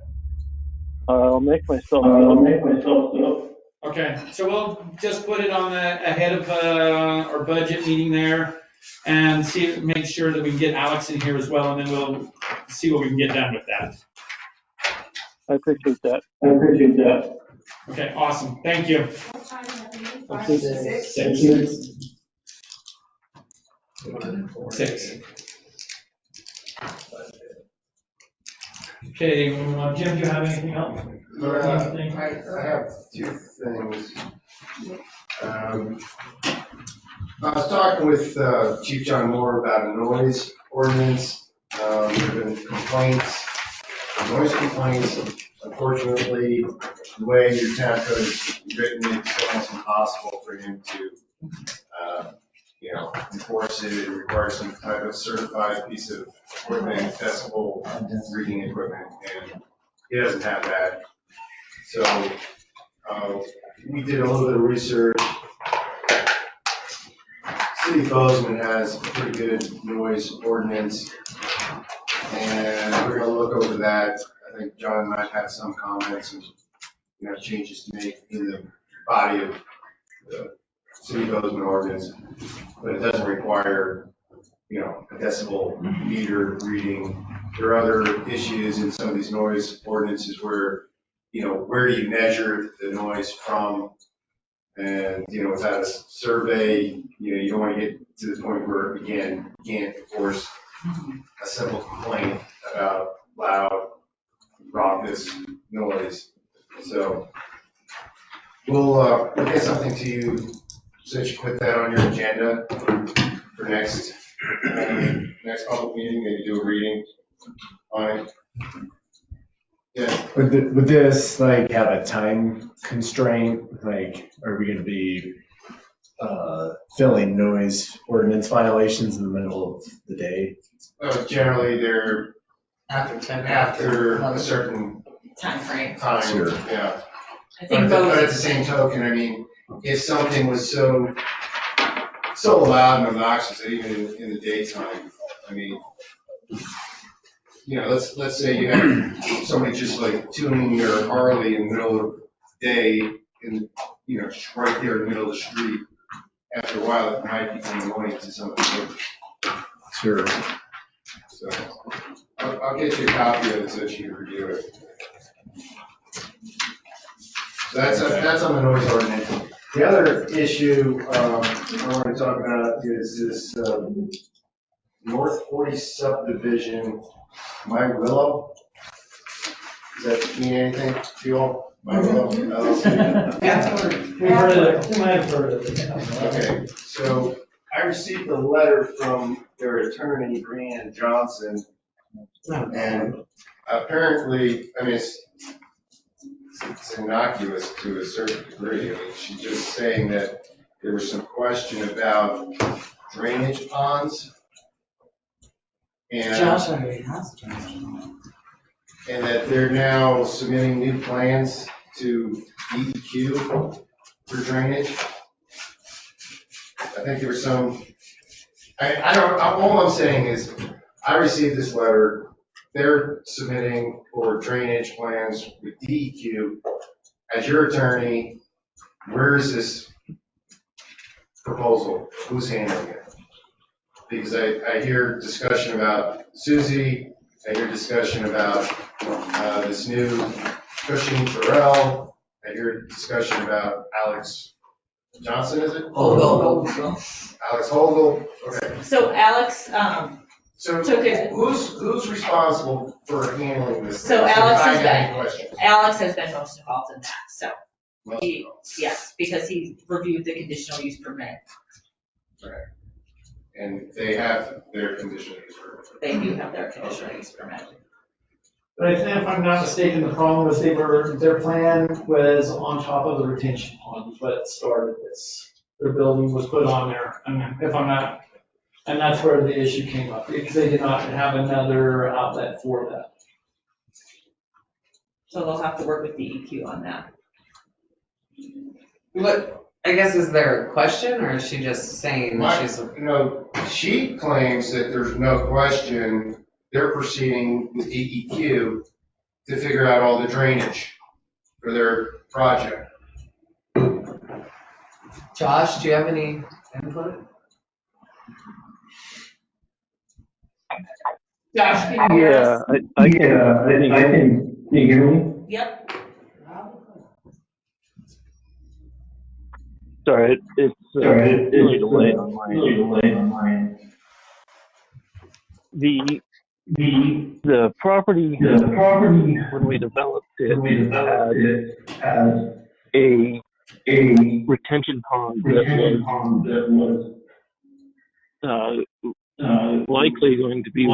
I'll make myself available. Okay, so we'll just put it on ahead of our budget meeting there and make sure that we can get Alex in here as well, and then we'll see what we can get done with that. I appreciate that. Okay, awesome. Thank you. Thank you. 6. Okay, Jim, do you have anything else? I have 2 things. I was talking with Chief John Moore about a noise ordinance. There have been complaints, noise complaints. Unfortunately, the way your town code is written, it's almost impossible for him to, enforce it. It requires some type of certified piece of equipment, decibel reading equipment, and he doesn't have that. So we did a little bit of research. City of Bozeman has a pretty good noise ordinance, and we're gonna look over that. I think John might have some comments and, changes to make in the body of the City of Bozeman ordinance, but it doesn't require, a decibel meter reading. There are other issues in some of these noise ordinances where, where do you measure the noise from? And, without a survey, you don't want to get to the point where, again, you can't enforce a simple complaint about loud, raucous noise. So we'll get something to you so that you put that on your agenda for next public meeting, maybe do a reading on it. Yeah. Would this have a time constraint? Are we gonna be filling noise ordinance violations in the middle of the day? Generally, they're after a certain Time frame. Sure. Yeah. I think But at the same token, if something was so loud and obnoxious that even in the daytime, let's say you have somebody just tuning their Harley in the middle of the day and, right there in the middle of the street. After a while, it might become annoying to some of the neighbors. Sure. So I'll get you a copy of it so that you can review it. So that's on the noise ordinance. The other issue I want to talk about is this North 40 subdivision, My Willow. Does that mean anything to you all? My Willow? LLC? We've heard of it. I've heard of it. Okay, so I received a letter from their attorney, Brianne Johnson, and apparently, it's innocuous to a certain degree. I mean, she's just saying that there was some question about drainage ponds. And, Josh already has a drainage pond. and that they're now submitting new plans to DEQ for drainage. I think there was some, all I'm saying is, I received this letter, they're submitting for drainage plans with DEQ. As your attorney, where is this proposal? Who's handling it? Because I hear discussion about Suzie, I hear discussion about this new Cushing Terrell, I hear discussion about Alex Johnson, is it? Hogle. Alex Hogle, okay. So Alex, So took it. who's responsible for handling this? So If Alex I has got any been, questions. Alex has been most involved in that, so. Yes, because he reviewed the conditional use permit. Right. And they have their conditional use permit. They do have their conditional use permit. But I think if I'm not mistaken, the problem was their plan was on top of the retention pond, is what started this. Their building was put on there, and if I'm not, and that's where the issue came up, because they did not have another outlet for that. So they'll have to work with DEQ on that. What, I guess, is there a question, or is she just saying that she's? No, she claims that there's no question, they're proceeding with DEQ to figure out all the drainage for their project. Josh, do you have any input? Josh, can you hear Yeah, us? I can you hear me? Yep. Sorry, it's really delayed on mine. The property when we developed it had a retention pond that was likely going to be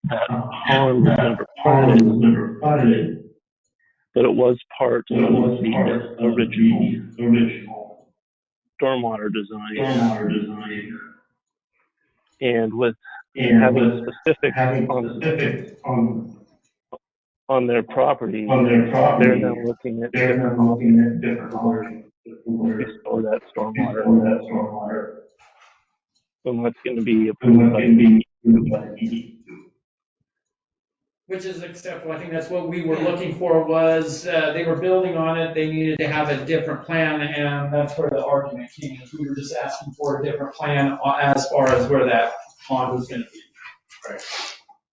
that pond was never platted, but it was part of the original stormwater design. And with having specifics on their property, they're now looking at different options to store that stormwater. And what's going to be approved by DEQ. Which is acceptable. I think that's what we were looking for was, they were building on it, they needed to have a different plan, and that's where the argument came. We were just asking for a different plan as far as where that pond was gonna be. Right.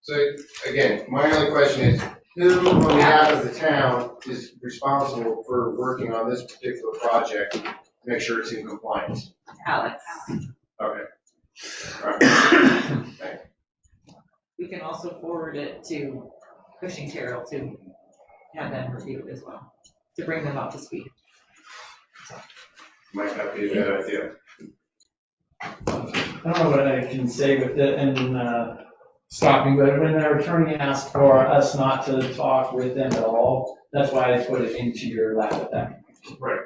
So again, my only question is, who on behalf of the town is responsible for working on this particular project to make sure it's in compliance? Alex. Okay. All right. Thank you. We can also forward it to Cushing Terrell to have them review it as well, to bring them up to speed. Might not be a bad idea. I don't know what I can say with it and stop me, but when their attorney asked for us not to talk with them at all, that's why I put it into your lap at that. Right.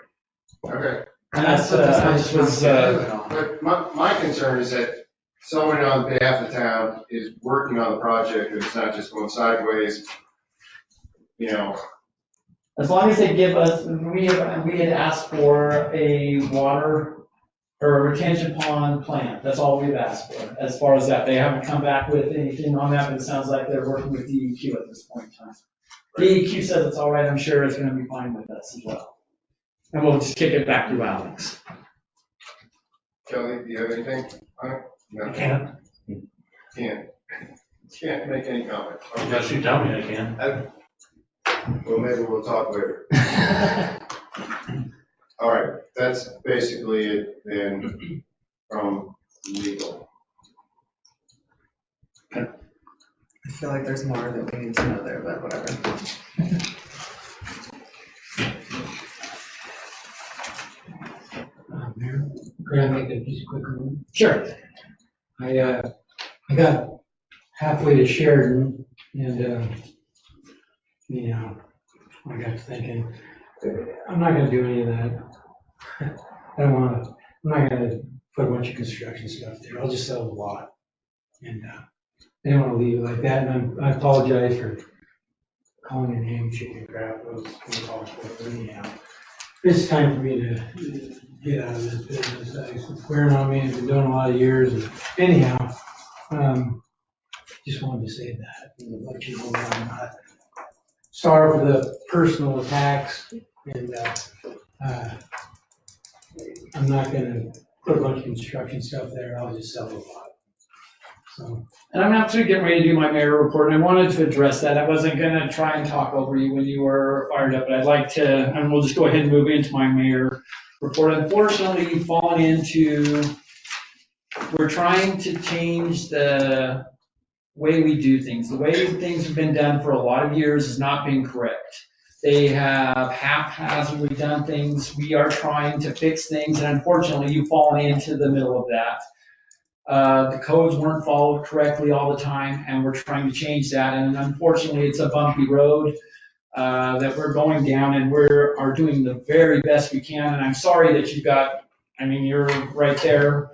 Okay. And that's, I just was, But my concern is that someone on behalf of the town is working on the project and it's not just going sideways, you know. as long as they give us, we had asked for a water or a retention pond plan. That's all we've asked for. As far as that, they haven't come back with anything on that, but it sounds like they're working with DEQ at this point in time. DEQ says it's all right. I'm sure it's going to be fine with us as well. And we'll just kick it back to Alex. Kelly, do you have anything on it? No. I can't. Can't make any comment. Unless you tell me I can. Well, maybe we'll talk later. All right, that's basically it then from legal. I feel like there's more that we need to know there, but whatever. Mayor, could I make a just quick comment? Sure. I got halfway to Sheridan and Yeah, I got to thinking, I'm not gonna do any of that. I don't wanna, I'm not gonna put a bunch of construction stuff there, I'll just sell the lot. And, I didn't wanna leave it like that, and I apologize for calling your name chicken crap, it was called for, anyhow. It's time for me to get out of this business, it's wearing on me, I've been doing a lot of years, and anyhow, just wanted to say that, and let you know that I'm not sorry for the personal attacks, and, I'm not gonna put a bunch of construction stuff there, I'll just sell a lot. So, And I'm actually getting ready to do my mayor report, and I wanted to address that. I wasn't gonna try and talk over you when you were fired up, but I'd like to, and we'll just go ahead and move into my mayor report. Unfortunately, you've fallen into, we're trying to change the way we do things. The way things have been done for a lot of years has not been correct. They have haphazardly done things. We are trying to fix things, and unfortunately, you've fallen into the middle of that. The codes weren't followed correctly all the time, and we're trying to change that. And unfortunately, it's a bumpy road that we're going down, and we are doing the very best we can. And I'm sorry that you've got, I mean, you're right there.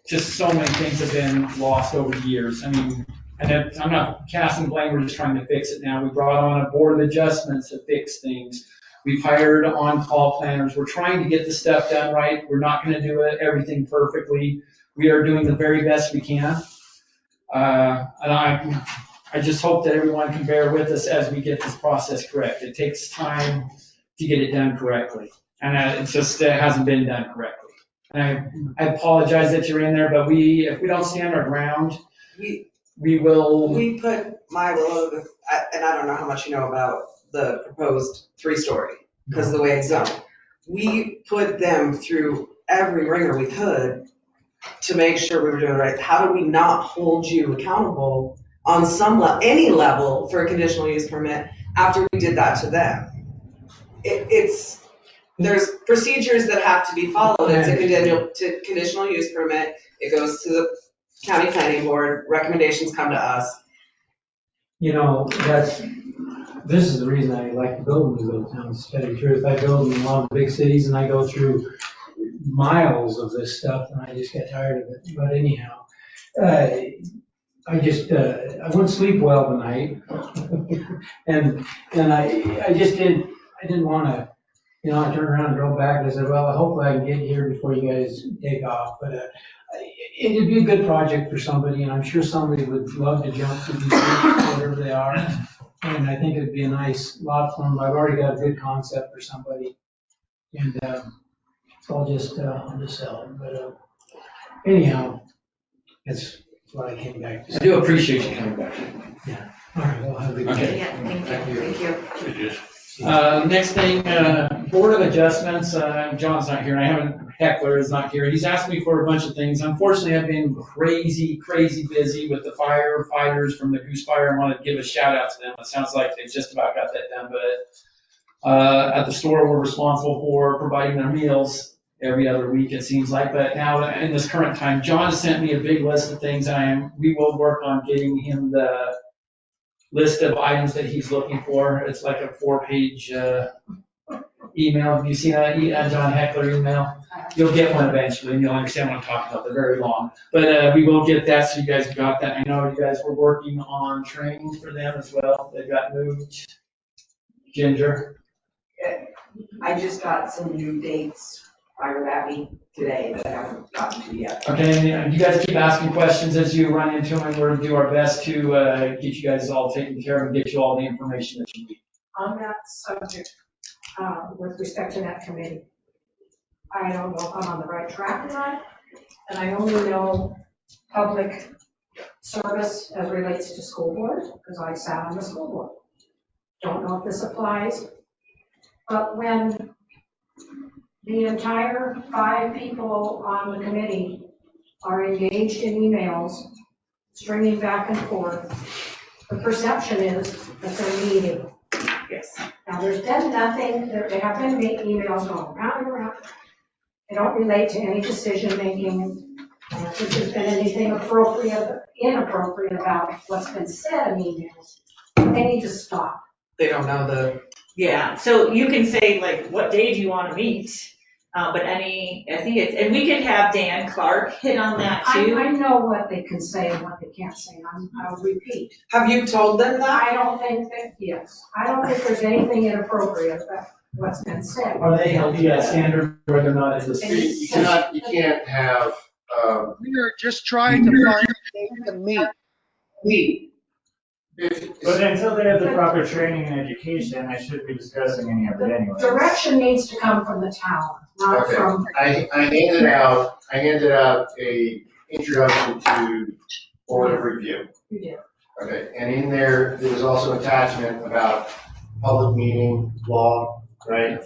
Just so many things have been lost over the years. I mean, and I'm not casting blame, we're just trying to fix it now. We brought on a board of adjustments to fix things. We've hired on-call planners. We're trying to get the stuff done right. We're not going to do everything perfectly. We are doing the very best we can. And I just hope that everyone can bear with us as we get this process correct. It takes time to get it done correctly. And it hasn't been done correctly. And I apologize that you're in there, but if we don't stand our ground, we will. We put my Willow, and I don't know how much you know about the proposed 3-story, because of the way it's zoned. We put them through every ringer we could to make sure we were doing it right. How do we not hold you accountable on some level, any level, for a conditional use permit after we did that to them? There's procedures that have to be followed. It's a conditional use permit. It goes to the county planning board. Recommendations come to us. you know, this is the reason I like to build in these little towns, to tell you the truth. I build in a lot of big cities and I go through miles of this stuff and I just get tired of it. But anyhow, I wouldn't sleep well tonight. and I didn't want to, I turned around and drove back and I said, well, hopefully I can get here before you guys take off. But it'd be a good project for somebody, and I'm sure somebody would love to jump to these, whatever they are. And I think it'd be a nice lot for them. I've already got a good concept for somebody. And so I'll just sell it. But anyhow, that's what I came back to say. I do appreciate you coming back. Yeah. All right, well, have a good day. Yeah, thank you. Next thing, Board of Adjustments, John's not here, Heckler is not here. He's asked me for a bunch of things. Unfortunately, I've been crazy busy with the firefighters from the Goose Fire. I want to give a shout out to them. It sounds like they just about got that done, but at the store, we're responsible for providing their meals every other week, it seems like. But now, in this current time, John sent me a big list of things, and we will work on getting him the list of items that he's looking for. It's like a 4-page email. Have you seen a John Heckler email? You'll get one eventually, and you'll understand what I'm talking about. They're very long. But we will get that, so you guys got that. I know you guys were working on training for them as well. They got moved. Ginger? I just got some new dates fired at me today that I haven't gotten to yet. Okay, and you guys keep asking questions as you run into them, and we're going to do our best to get you guys all taken care of and get you all the information that you need. On that subject, with respect to that committee, I don't know if I'm on the right track or not, and I only know public service as relates to school board, because I sat on the school board. Don't know if this applies, but when the entire 5 people on the committee are engaged in emails, stringing back and forth, the perception is that they're meeting. Yes. Now, there's been nothing, there have been emails going round and around. They don't relate to any decision making. If there's been anything inappropriate about what's been said in emails, they need to stop. They don't know the, Yeah, so you can say like, what day do you want to meet? But I think it's, and we could have Dan Clark hit on that too. I know what they can say and what they can't say, and I'll repeat. have you told them that? I don't think that, yes, I don't think there's anything inappropriate about what's been said. Are they held to that standard whether or not it's a street? You can't have, We are just trying to find a date to meet. But until they have the proper training and education, I shouldn't be discussing any of it anyway. Direction needs to come from the town, not Okay. from. I handed out a introduction to board of review. You did. Okay, and in there was also an attachment about public meeting law, right?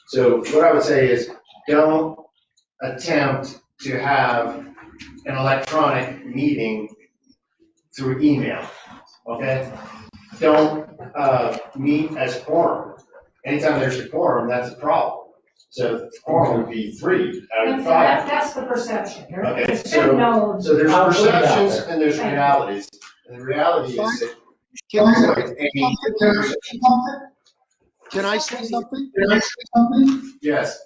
So what I would say is, don't attempt to have an electronic meeting through email, okay? Don't meet as quorum. Anytime there's a quorum, that's a problem. So quorum would be 3 out of 5. That's the perception. Okay, There's been no. so there's perceptions and there's realities. And the reality is that. Can I say something? Yes.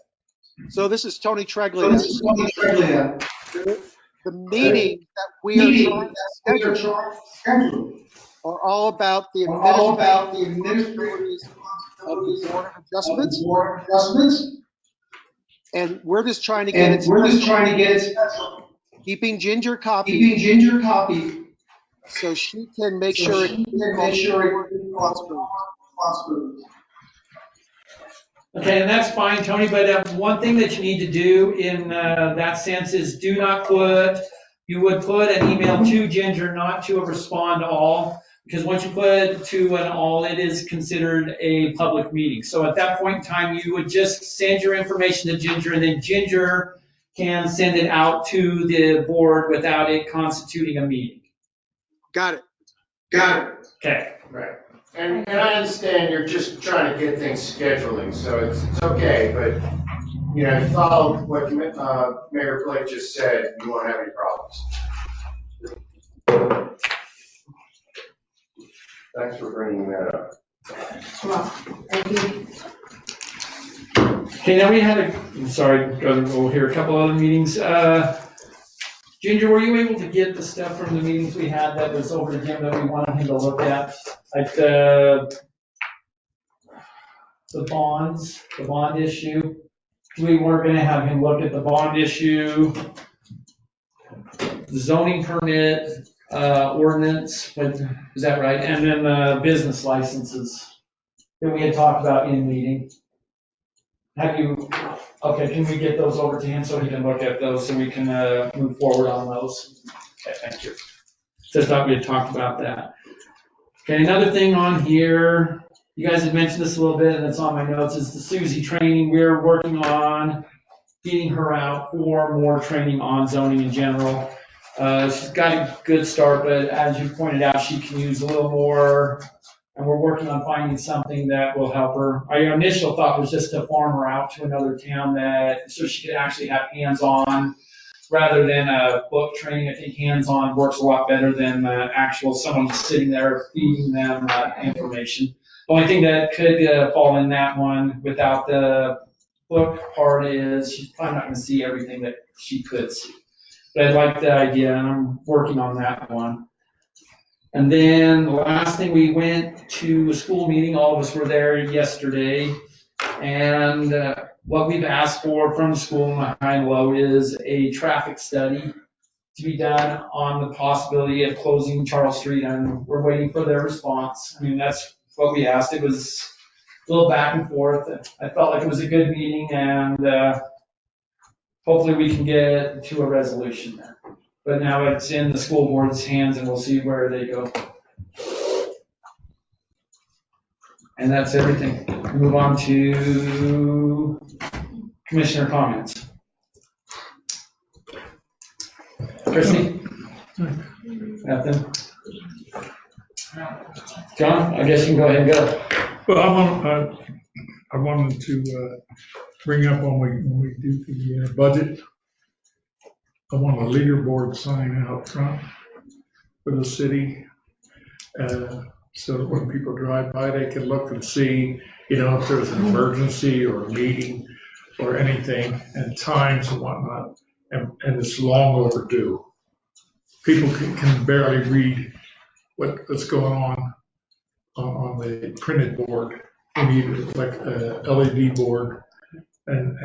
So this is Tony Treglia. The meetings that we are trying to schedule are all about the administrative of the Board of Adjustments. And we're just trying to get it. Keeping Ginger copy. So she can make sure Okay, and that's fine, Tony, but one thing that you need to do in that sense is do not you would put an email to Ginger, not to a respond to all, because once you put to an all, it is considered a public meeting. So at that point in time, you would just send your information to Ginger, and then Ginger can send it out to the board without it constituting a meeting. Got it. Okay. Right. And I understand you're just trying to get things scheduling, so it's okay, but, you know, you follow what Mayor Blake just said, you won't have any problems. Thanks for bringing that up. Well, thank you. Okay, now we had we'll hear a couple other meetings. Ginger, were you able to get the stuff from the meetings we had that was over to Jim that we wanted him to look at? Like the bond issue? We weren't gonna have him look at the bond issue, the zoning permit, ordinance, is that right? And then the business licenses that we had talked about in meeting. Okay, can we get those over to him so he can look at those so we can move forward on those? Okay, thank you. Just thought we had talked about that. Okay, another thing on here, you guys had mentioned this a little bit and it's on my notes, is the Susie training. We're working on getting her out for more training on zoning in general. She's got a good start, but as you pointed out, she can use a little more, and we're working on finding something that will help her. Our initial thought was just to farm her out to another town so she could actually have hands-on rather than a book training. I think hands-on works a lot better than actual someone sitting there feeding them information. The only thing that could fall in that one without the book part is she's probably not going to see everything that she could see. But I like the idea, and I'm working on that one. And then the last thing, we went to a school meeting. All of us were there yesterday. And what we've asked for from the school, high and low, is a traffic study to be done on the possibility of closing Charles Street. And we're waiting for their response. I mean, that's what we asked. It was a little back and forth. I felt like it was a good meeting, and hopefully we can get to a resolution there. But now it's in the school board's hands, and we'll see where they go. And that's everything. Move on to commissioner comments. Chrissy? Nothing? John, I guess you can go ahead and go. Well, I wanted to bring up when we do the budget, I want a leaderboard sign out front for the city. so that when people drive by, they can look and see, if there's an emergency or a meeting or anything, and times and whatnot, and it's long overdue. People can barely read what's going on the printed board. We need like a LED board, and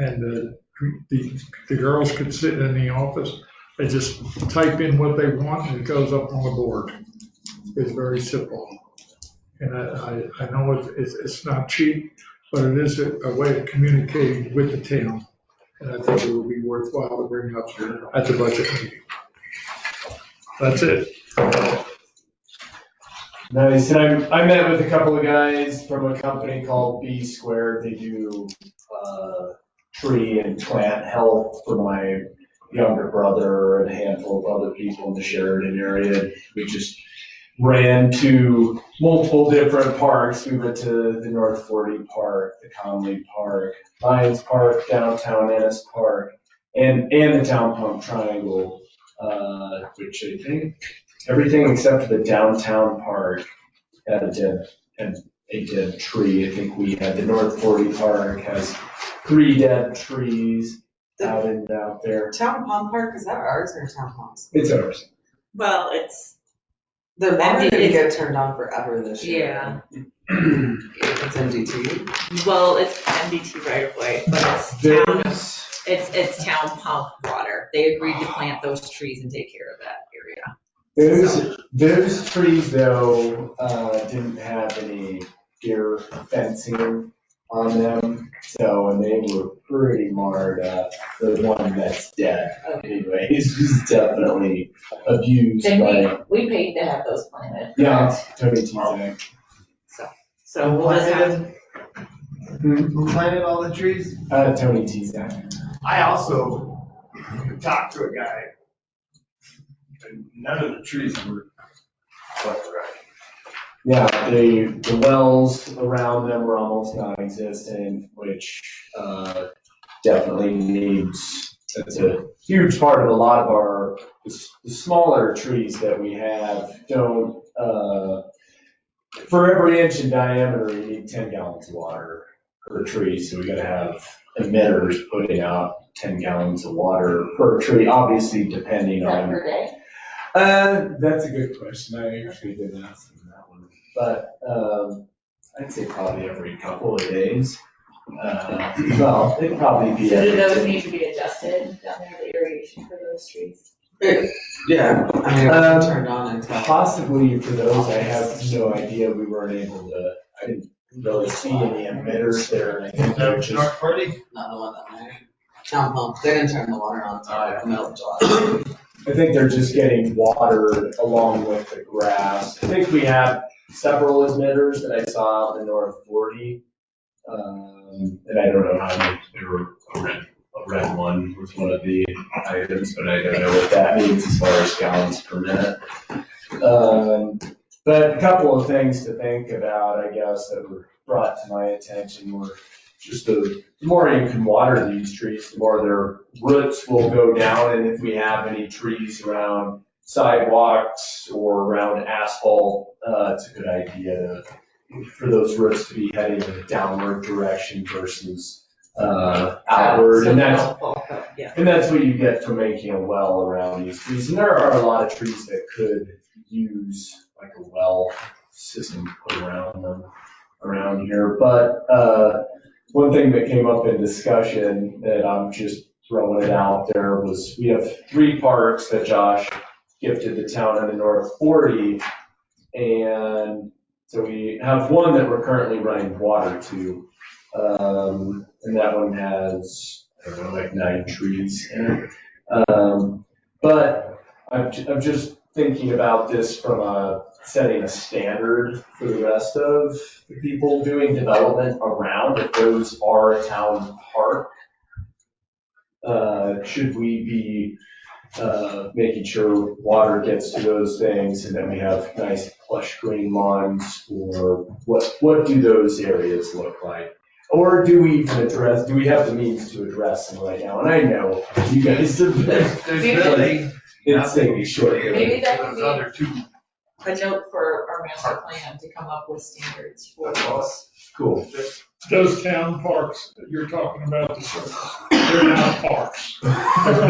the girls could sit in the office, they just type in what they want and it goes up on the board. It's very simple. And I know it's not cheap, but it is a way of communicating with the town. And I think it will be worthwhile to bring up at the budget meeting. That's it. Nice, and I met with a couple of guys from a company called B Squared. They do tree and plant health for my younger brother and a handful of other people in the Sheridan area. We just ran to multiple different parks. We went to the North 40 Park, the Conley Park, Lions Park, downtown Ennis Park, and the Town Pump Triangle, which I think everything except for the downtown park had a dead tree. I think we had the North 40 Park has 3 dead trees out there. Town Pump Park, is that ours or Town Pump's? It's ours. Well, it's. The water didn't get turned on forever this year. Yeah. It's MDT. Well, it's MDT right away, but it's town pump water. They agreed to plant those trees and take care of that area. Those trees though, didn't have any deer fencing on them, and they were pretty marred up. The one that's dead, anyway, is definitely abused by. We paid to have those planted. Yeah, Tony Tizak. So we'll just have. Who planted all the trees? Tony Tizak. I also talked to a guy, and none of the trees were cut right. Yeah, the wells around them were almost non-existent, which definitely needs, that's a huge part of a lot of our, the smaller trees that we have don't, for every inch in diameter, you need 10 gallons of water per tree, so we gotta have emitters putting out 10 gallons of water per tree, obviously depending on. Per day? That's a good question. I actually didn't ask them that one. But I'd say probably every couple of days. Well, it'd probably be. So do those need to be adjusted down there, the irrigation for those trees? Yeah, I mean, it wasn't turned on until. Possibly for those, I have no idea. We weren't able to, I didn't really see any emitters there. I think they're just. North 40? Not the one that night. Town Pump, they didn't turn the water on until the middle of July. I think they're just getting watered along with the grass. I think we have several emitters that I saw out in North 40. And I don't know how many, there were a red one was one of the items, but I don't know what that means as far as gallons per minute. But a couple of things to think about, I guess, that were brought to my attention were just the more you can water these trees, the more their roots will go down. And if we have any trees around sidewalks or around asphalt, it's a good idea for those roots to be heading in a downward direction versus outward. And that's what you get from making a well around these trees. And there are a lot of trees that could use like a well system put around them around here. But one thing that came up in discussion that I'm just throwing it out there was we have 3 parks that Josh gifted the town on the North 40. And so we have one that we're currently running water to. And that one has, I don't know, like 9 trees in it. But I'm just thinking about this from setting a standard for the rest of the people doing development around, if those are a town park. Should we be making sure water gets to those things and then we have nice plush green lawns, or what do those areas look like? Or do we even do we have the means to address them right now? And I know you guys have been, There's really it's a short. Maybe that could those other 2 a note for our master plan to come up with standards for those. Cool. Those town parks that you're talking about, the circles, they're not parks. There's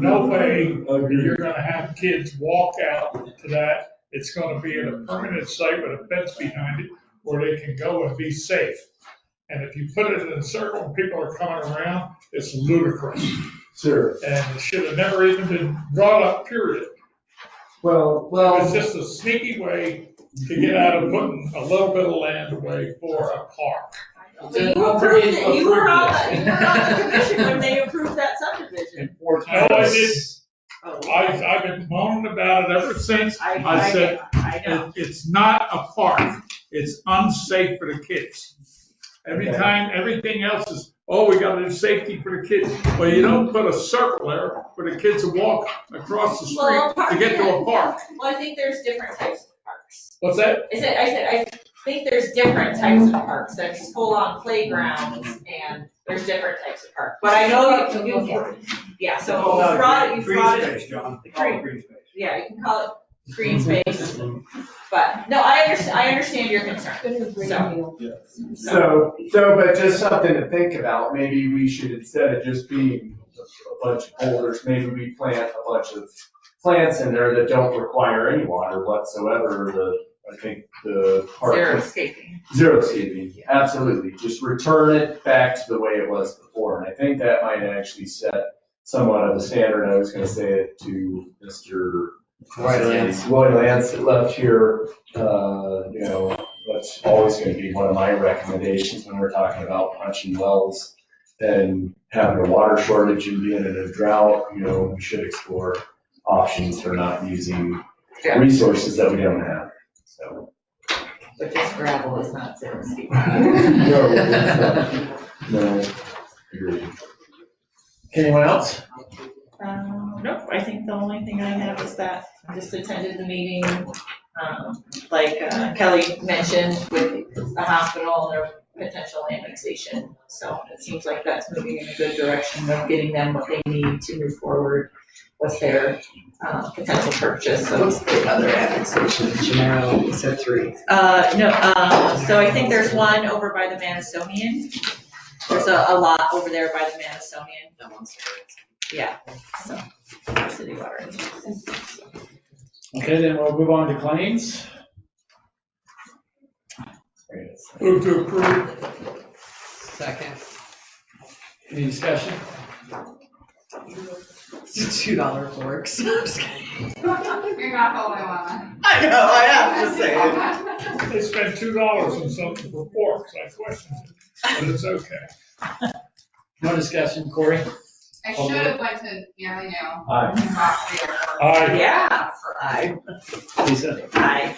no way you're gonna have kids walk out to that. It's gonna be in a permanent site with a fence behind it where they can go and be safe. And if you put it in a circle and people are coming around, it's ludicrous. Sure. And it should have never even been brought up, period. Well, It's just a sneaky way to get out of putting a little bit of land away for a park. But you approved it, you were on the commission when they approved that subdivision. No, I didn't. I've been moaning about it ever since. I said, it's not a park. It's unsafe for the kids. Everything else is, oh, we gotta do safety for the kids. Well, you don't put a circle there for the kids to walk across the street to get to a park. Well, I think there's different types of parks. What's that? I think there's different types of parks. There's full-on playgrounds and there's different types of parks. But I know you yeah, so you brought it. Green space, John. Green space. Yeah, you can call it green space. But, no, I understand your concern. So, but just something to think about, maybe we should, instead of just being a bunch of boulders, maybe we plant a bunch of plants in there that don't require any water whatsoever. I think the part. Xeriscaping, absolutely. Just return it back to the way it was before. And I think that might actually set somewhat of a standard. I was gonna say it to Mr. Roy Lance that left here, that's always gonna be one of my recommendations when we're talking about punching wells and having a water shortage and being in a drought. We should explore options for not using resources that we don't have, so. But just gravel is not xeriscaping. No, agreed. Anyone else? Nope, I think the only thing I have is that I just attended the meeting, like Kelly mentioned with the hospital and their potential annexation. So it seems like that's moving in a good direction of getting them what they need to move forward with their potential purchase. So What's the other annexation, Janelle, you said 3. So I think there's one over by the Manasonian. There's a lot over there by the Manasonian. That one's Yeah, so, city water. Okay, then we'll move on to claims. Move to approve. Second. Any discussion? $2 forks. I'm just kidding. You're not the only one. I know, I have to say it. They spent $2 on something for forks. I questioned it, but it's okay. No discussion, Corey? I should have went to Nearly New. Aye. Aye. Yeah. Aye. Lisa? Aye.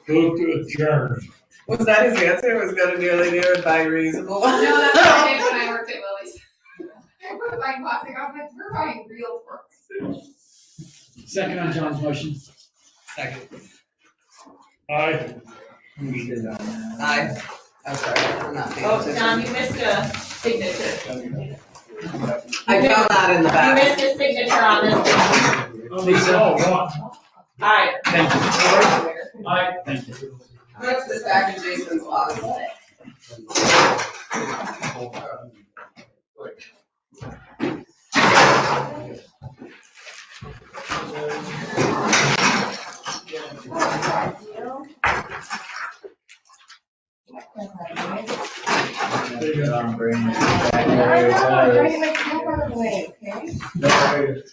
Move to adjourn. Was that his answer? Was go to Nearly New and buy reasonable? No, that's what I did when I worked at Lily's. I put my plastic, I was like, we're buying real forks. Second on John's motion. Second. Aye. Aye. I'm sorry, I'm not paying Oh, attention. John, you missed a signature. I found that in the You back. missed a signature on this. Lisa? Aye. Thank you. Aye. Thank you. What's this back in Jason's office?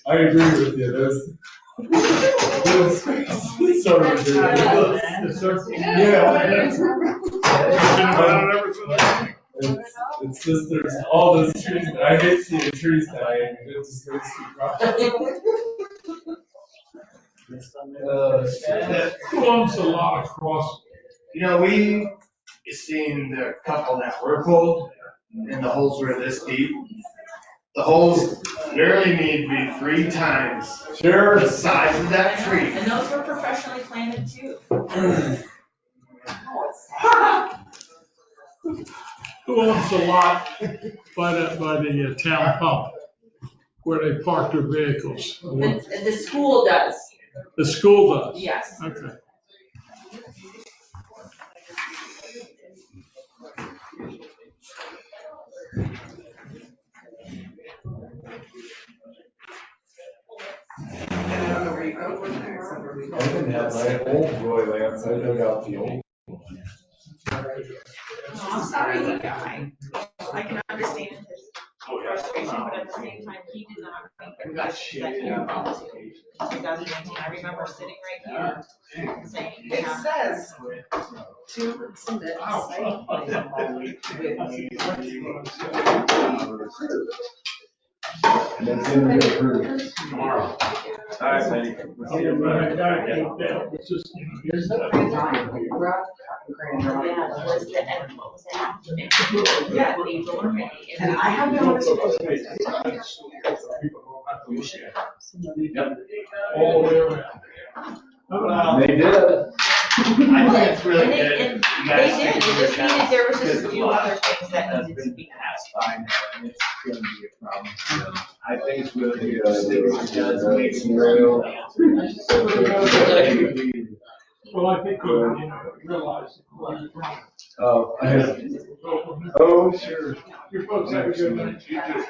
I agree with you, sort of it's just, there's all those trees, I hate seeing trees dying, it just makes me cry. Who owns the lot across? We seen the couple that were pulled, and the holes were this deep. The holes literally need to be 3 times the size of that tree. And those were professionally planted too. Who owns the lot by the town pump where they park their vehicles? The school does. The school does? Yes. Okay. And I don't know where you go from there, except where we go. I even had my old Roy Lance, I dug out the old. Oh, I'm sorry, you guy. I can understand his frustration, but at the same time, he did not think that he was in 2019. I remember sitting right here saying, It yeah. says to submit site And it's gonna be approved tomorrow. All right, Benny. It's just, There's no free time. Yeah, was the, and what was that? Yeah, April or May. And I have no idea. all the way around. Well, They did. I think it's really And good. they- and You guys they did, think it just you're needed, there was just a good few luck. other things that That's needed to been be. passed by now, and it's gonna be a problem. I think it's gonna be a scenario. Well, I think you realize. Oh, I have. Oh, sure. You folks have a good night. See you tomorrow.